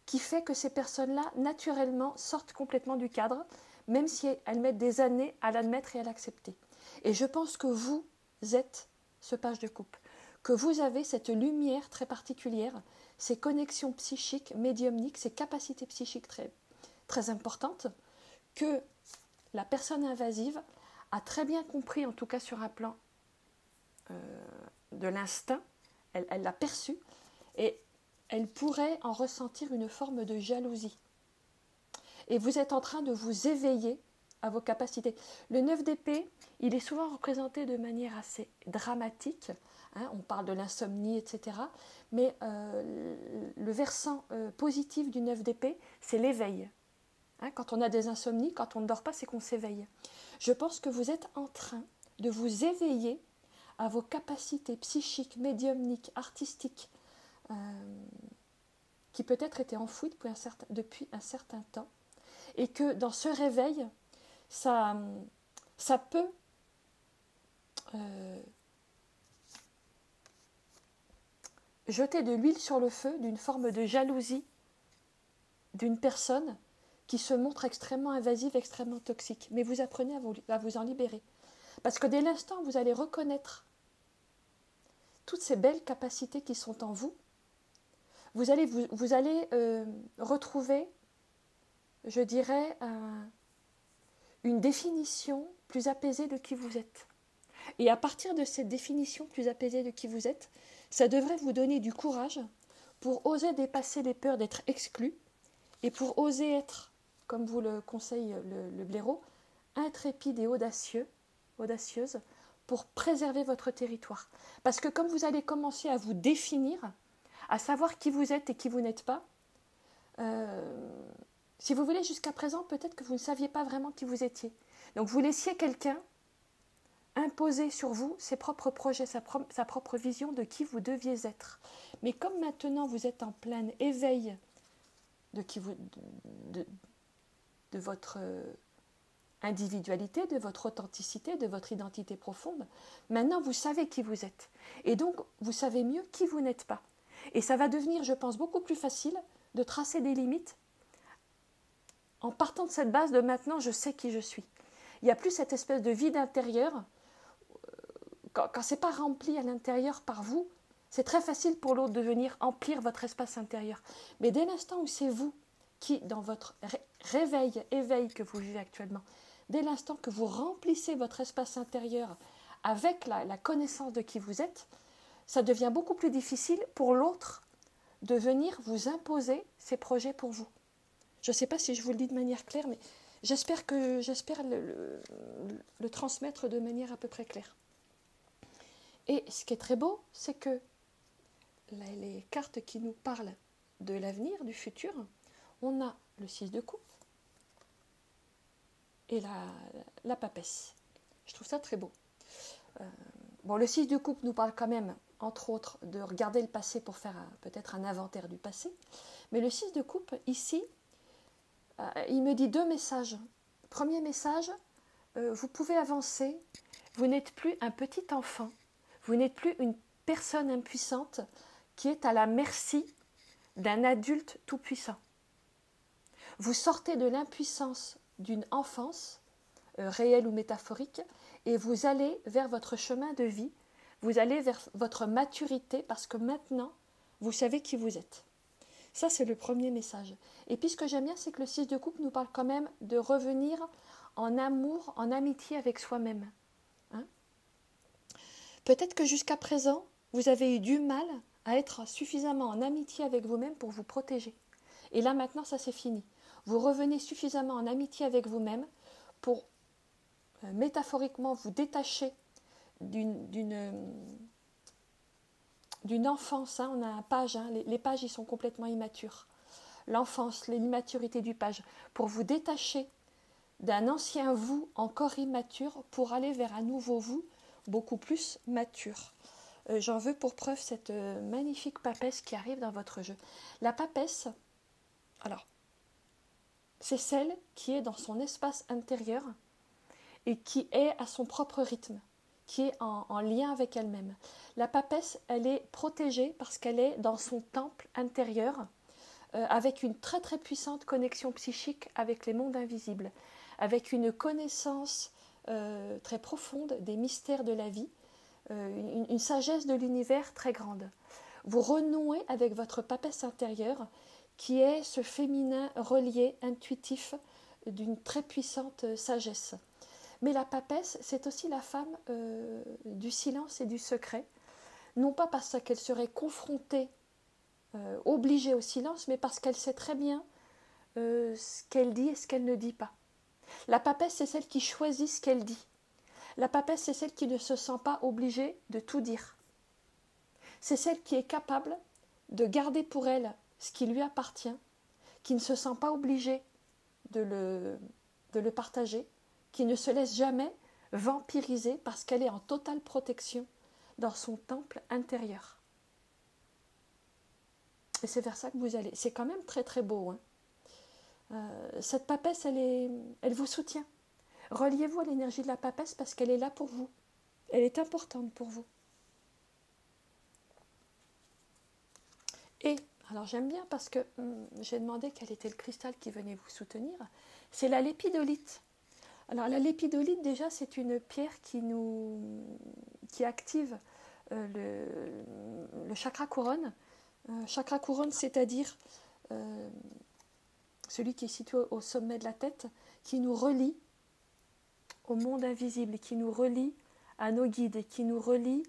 qui fait que ces personnes-là, naturellement, sortent complètement du cadre, même si elles mettent des années à l'admettre et à l'accepter. Et je pense que vous êtes ce page de coupe, que vous avez cette lumière très particulière, ces connexions psychiques, médiumniques, ces capacités psychiques très, très importantes, que la personne invasive a très bien compris, en tout cas sur un plan de l'instinct, elle l'a perçu, et elle pourrait en ressentir une forme de jalousie. Et vous êtes en train de vous éveiller à vos capacités. Le 9 d'épée, il est souvent représenté de manière assez dramatique. On parle de l'insomnie, etc. Mais le versant positif du 9 d'épée, c'est l'éveil. Quand on a des insomnies, quand on ne dort pas, c'est qu'on s'éveille. Je pense que vous êtes en train de vous éveiller à vos capacités psychiques, médiumniques, artistiques, qui peut-être étaient enfouies depuis un certain temps, et que dans ce réveil, ça peut jeter de l'huile sur le feu d'une forme de jalousie d'une personne qui se montre extrêmement invasive, extrêmement toxique. Mais vous apprenez à vous en libérer. Parce que dès l'instant où vous allez reconnaître toutes ces belles capacités qui sont en vous, vous allez retrouver je dirais, une définition plus apaisée de qui vous êtes. Et à partir de cette définition plus apaisée de qui vous êtes, ça devrait vous donner du courage pour oser dépasser les peurs d'être exclu et pour oser être, comme vous le conseille le blaireau, intrépide et audacieuse pour préserver votre territoire. Parce que comme vous allez commencer à vous définir, à savoir qui vous êtes et qui vous n'êtes pas, si vous voulez, jusqu'à présent, peut-être que vous ne saviez pas vraiment qui vous étiez. Donc vous laissiez quelqu'un imposer sur vous ses propres projets, sa propre vision de qui vous deviez être. Mais comme maintenant vous êtes en plein éveil de votre individualité, de votre authenticité, de votre identité profonde, maintenant vous savez qui vous êtes. Et donc vous savez mieux qui vous n'êtes pas. Et ça va devenir, je pense, beaucoup plus facile de tracer des limites en partant de cette base de maintenant je sais qui je suis. Il n'y a plus cette espèce de vide intérieur. Quand ce n'est pas rempli à l'intérieur par vous, c'est très facile pour l'autre de venir emplir votre espace intérieur. Mais dès l'instant où c'est vous qui, dans votre éveil que vous vivez actuellement, dès l'instant que vous remplissez votre espace intérieur avec la connaissance de qui vous êtes, ça devient beaucoup plus difficile pour l'autre de venir vous imposer ses projets pour vous. Je ne sais pas si je vous le dis de manière claire, mais j'espère le transmettre de manière à peu près claire. Et ce qui est très beau, c'est que les cartes qui nous parlent de l'avenir, du futur, on a le 6 de coupe et la papesse. Je trouve ça très beau. Le 6 de coupe nous parle quand même, entre autres, de regarder le passé pour faire peut-être un inventaire du passé. Mais le 6 de coupe, ici, il me dit 2 messages. Premier message, vous pouvez avancer, vous n'êtes plus un petit enfant, vous n'êtes plus une personne impuissante qui est à la merci d'un adulte tout-puissant. Vous sortez de l'impuissance d'une enfance, réelle ou métaphorique, et vous allez vers votre chemin de vie, vous allez vers votre maturité parce que maintenant, vous savez qui vous êtes. Ça, c'est le premier message. Et puis, ce que j'aime bien, c'est que le 6 de coupe nous parle quand même de revenir en amour, en amitié avec soi-même. Hein ? Peut-être que jusqu'à présent, vous avez eu du mal à être suffisamment en amitié avec vous-même pour vous protéger. Et là, maintenant, ça, c'est fini. Vous revenez suffisamment en amitié avec vous-même pour, métaphoriquement, vous détacher d'une enfance, hein, on a un page, hein, les pages ils sont complètement immatures. L'enfance, l'immaturité du page, pour vous détacher d'un ancien vous encore immature pour aller vers un nouveau vous beaucoup plus mature. J'en veux pour preuve cette magnifique papesse qui arrive dans votre jeu. La papesse, alors, c'est celle qui est dans son espace intérieur et qui est à son propre rythme, qui est en lien avec elle-même. La papesse, elle est protégée parce qu'elle est dans son temple intérieur, avec une très très puissante connexion psychique avec les mondes invisibles, avec une connaissance très profonde des mystères de la vie, une sagesse de l'univers très grande. Vous renouez avec votre papesse intérieure, qui est ce féminin relié, intuitif, d'une très puissante sagesse. Mais la papesse, c'est aussi la femme du silence et du secret, non pas parce qu'elle serait confrontée, obligée au silence, mais parce qu'elle sait très bien ce qu'elle dit et ce qu'elle ne dit pas. La papesse, c'est celle qui choisit ce qu'elle dit. La papesse, c'est celle qui ne se sent pas obligée de tout dire. C'est celle qui est capable de garder pour elle ce qui lui appartient, qui ne se sent pas obligée de le partager, qui ne se laisse jamais vampiriser parce qu'elle est en totale protection dans son temple intérieur. Et c'est vers ça que vous allez. C'est quand même très très beau. Hein. Cette papesse, elle vous soutient. Reliez-vous à l'énergie de la papesse parce qu'elle est là pour vous. Elle est importante pour vous. Et, alors j'aime bien parce que j'ai demandé quel était le cristal qui venait vous soutenir. C'est la lépidolite. Alors la lépidolite, déjà, c'est une pierre qui active le chakra couronne. Chakra couronne, c'est-à-dire celui qui est situé au sommet de la tête, qui nous relie au monde invisible, qui nous relie à nos guides, et qui nous relie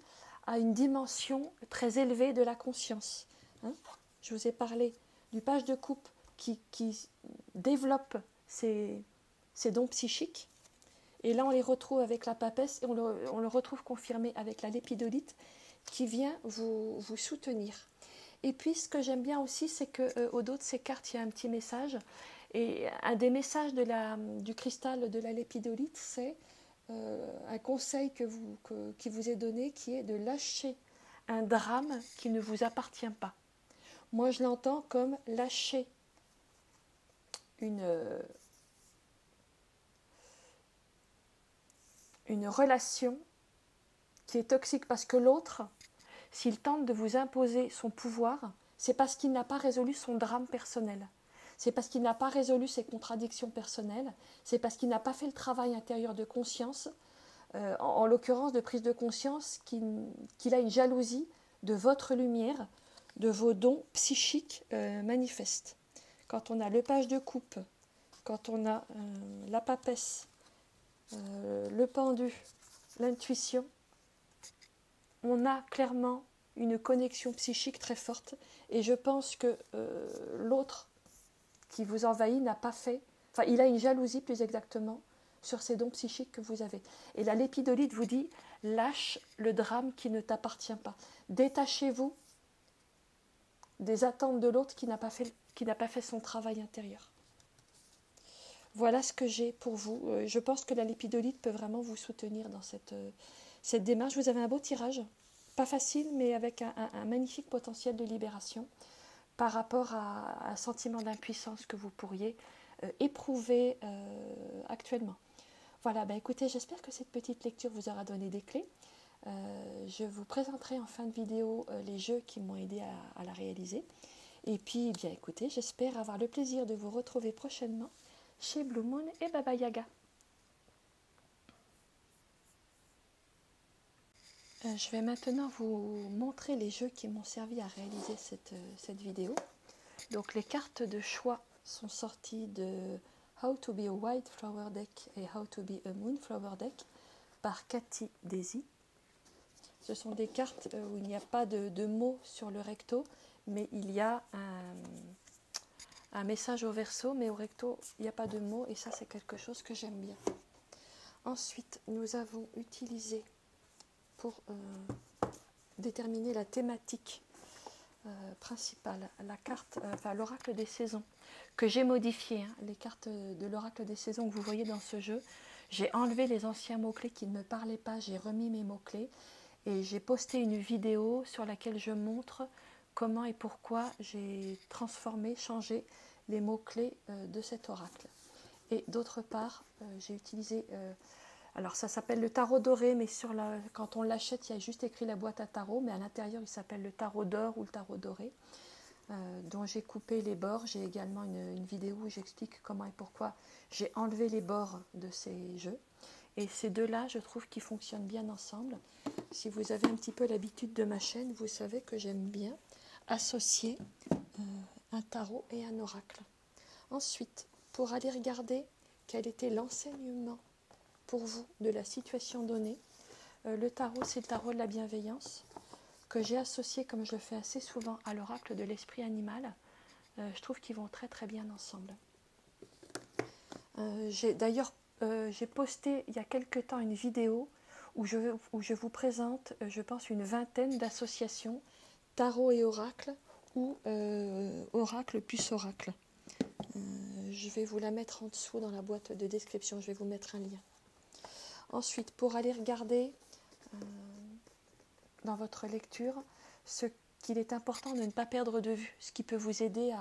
à une dimension très élevée de la conscience. Hein, je vous ai parlé du page de coupe qui développe ses dons psychiques. Et là, on les retrouve avec la papesse et on le retrouve confirmé avec la lépidolite qui vient vous soutenir. Et puis, ce que j'aime bien aussi, c'est qu'au dos de ces cartes, il y a un petit message. Et un des messages du cristal de la lépidolite, c'est un conseil qui vous est donné, qui est de lâcher un drame qui ne vous appartient pas. Moi, je l'entends comme lâcher une relation qui est toxique parce que l'autre, s'il tente de vous imposer son pouvoir, c'est parce qu'il n'a pas résolu son drame personnel. C'est parce qu'il n'a pas résolu ses contradictions personnelles. C'est parce qu'il n'a pas fait le travail intérieur de conscience, en l'occurrence de prise de conscience, qu'il a une jalousie de votre lumière, de vos dons psychiques manifestes. Quand on a le page de coupe, quand on a la papesse, le pendu, l'intuition, on a clairement une connexion psychique très forte. Et je pense que l'autre qui vous envahit n'a pas fait, enfin il a une jalousie plus exactement sur ces dons psychiques que vous avez. Et la lépidolite vous dit, lâche le drame qui ne t'appartient pas. Détachez-vous des attentes de l'autre qui n'a pas fait son travail intérieur. Voilà ce que j'ai pour vous. Je pense que la lépidolite peut vraiment vous soutenir dans cette démarche. Vous avez un beau tirage, pas facile, mais avec un magnifique potentiel de libération par rapport à un sentiment d'impuissance que vous pourriez éprouver actuellement. Voilà, écoutez, j'espère que cette petite lecture vous aura donné des clés. Je vous présenterai en fin de vidéo les jeux qui m'ont aidé à la réaliser. Et puis, bien écoutez, j'espère avoir le plaisir de vous retrouver prochainement chez Blue Moon et Baba Yaga. Je vais maintenant vous montrer les jeux qui m'ont servi à réaliser cette vidéo. Donc les cartes de choix sont sorties de How to be a White Flower Deck et How to be a Moon Flower Deck par Cathy Daisy. Ce sont des cartes où il n'y a pas de mots sur le recto, mais il y a un message au verso, mais au recto, il n'y a pas de mots, et ça, c'est quelque chose que j'aime bien. Ensuite, nous avons utilisé, pour déterminer la thématique principale, la carte, l'oracle des saisons, que j'ai modifié. Les cartes de l'oracle des saisons que vous voyez dans ce jeu, j'ai enlevé les anciens mots-clés qui ne me parlaient pas, j'ai remis mes mots-clés, et j'ai posté une vidéo sur laquelle je montre comment et pourquoi j'ai transformé, changé les mots-clés de cet oracle. Et d'autre part, j'ai utilisé, alors ça s'appelle le tarot doré, mais quand on l'achète, il y a juste écrit la boîte à tarot, mais à l'intérieur, il s'appelle le tarot d'or ou le tarot doré, dont j'ai coupé les bords. J'ai également une vidéo où j'explique comment et pourquoi j'ai enlevé les bords de ces jeux. Et ces deux-là, je trouve qu'ils fonctionnent bien ensemble. Si vous avez un petit peu l'habitude de ma chaîne, vous savez que j'aime bien associer un tarot et un oracle. Ensuite, pour aller regarder quel était l'enseignement pour vous de la situation donnée, le tarot, c'est le tarot de la bienveillance, que j'ai associé, comme je le fais assez souvent, à l'oracle de l'esprit animal. Je trouve qu'ils vont très très bien ensemble. D'ailleurs, j'ai posté il y a quelque temps une vidéo où je vous présente, je pense, une vingtaine d'associations tarot et oracle, ou oracle plus oracle. Je vais vous la mettre en dessous dans la boîte de description, je vais vous mettre un lien. Ensuite, pour aller regarder dans votre lecture ce qu'il est important de ne pas perdre de vue, ce qui peut vous aider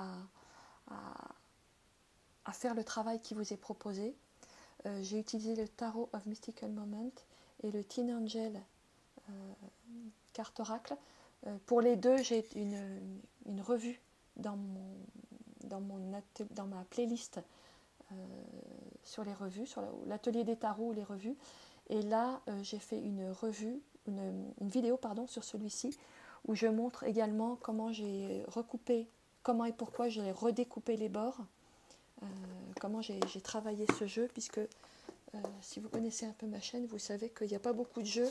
à faire le travail qui vous est proposé, j'ai utilisé le Tarot of Mystical Moment et le Teen Angel carte oracle. Pour les deux, j'ai une revue dans ma playlist sur les revues, sur l'atelier des tarots ou les revues. Et là, j'ai fait une vidéo sur celui-ci, où je montre également comment j'ai recoupé, comment et pourquoi j'ai redécoupé les bords comment j'ai travaillé ce jeu, puisque si vous connaissez un peu ma chaîne, vous savez qu'il n'y a pas beaucoup de jeux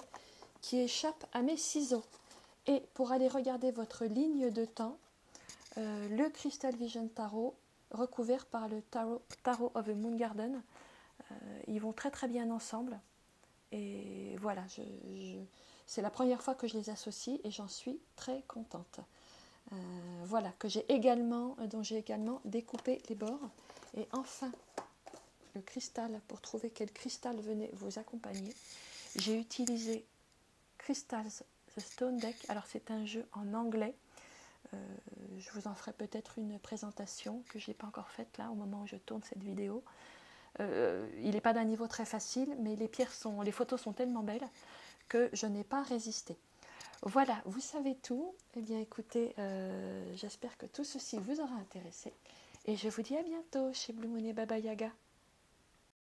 qui échappent à mes ciseaux. Et pour aller regarder votre ligne de temps, le Crystal Vision Tarot, recouvert par le Tarot of the Moon Garden, ils vont très très bien ensemble. Et voilà, c'est la première fois que je les associe et j'en suis très contente. Voilà, dont j'ai également découpé les bords. Et enfin, le cristal, pour trouver quel cristal venait vous accompagner, j'ai utilisé Crystals The Stone Deck. Alors c'est un jeu en anglais. Je vous en ferai peut-être une présentation que je n'ai pas encore faite là au moment où je tourne cette vidéo. Il n'est pas d'un niveau très facile, mais les photos sont tellement belles que je n'ai pas résisté. Voilà, vous savez tout. Eh bien écoutez, j'espère que tout ceci vous aura intéressé. Et je vous dis à bientôt chez Blue Moon et Baba Yaga.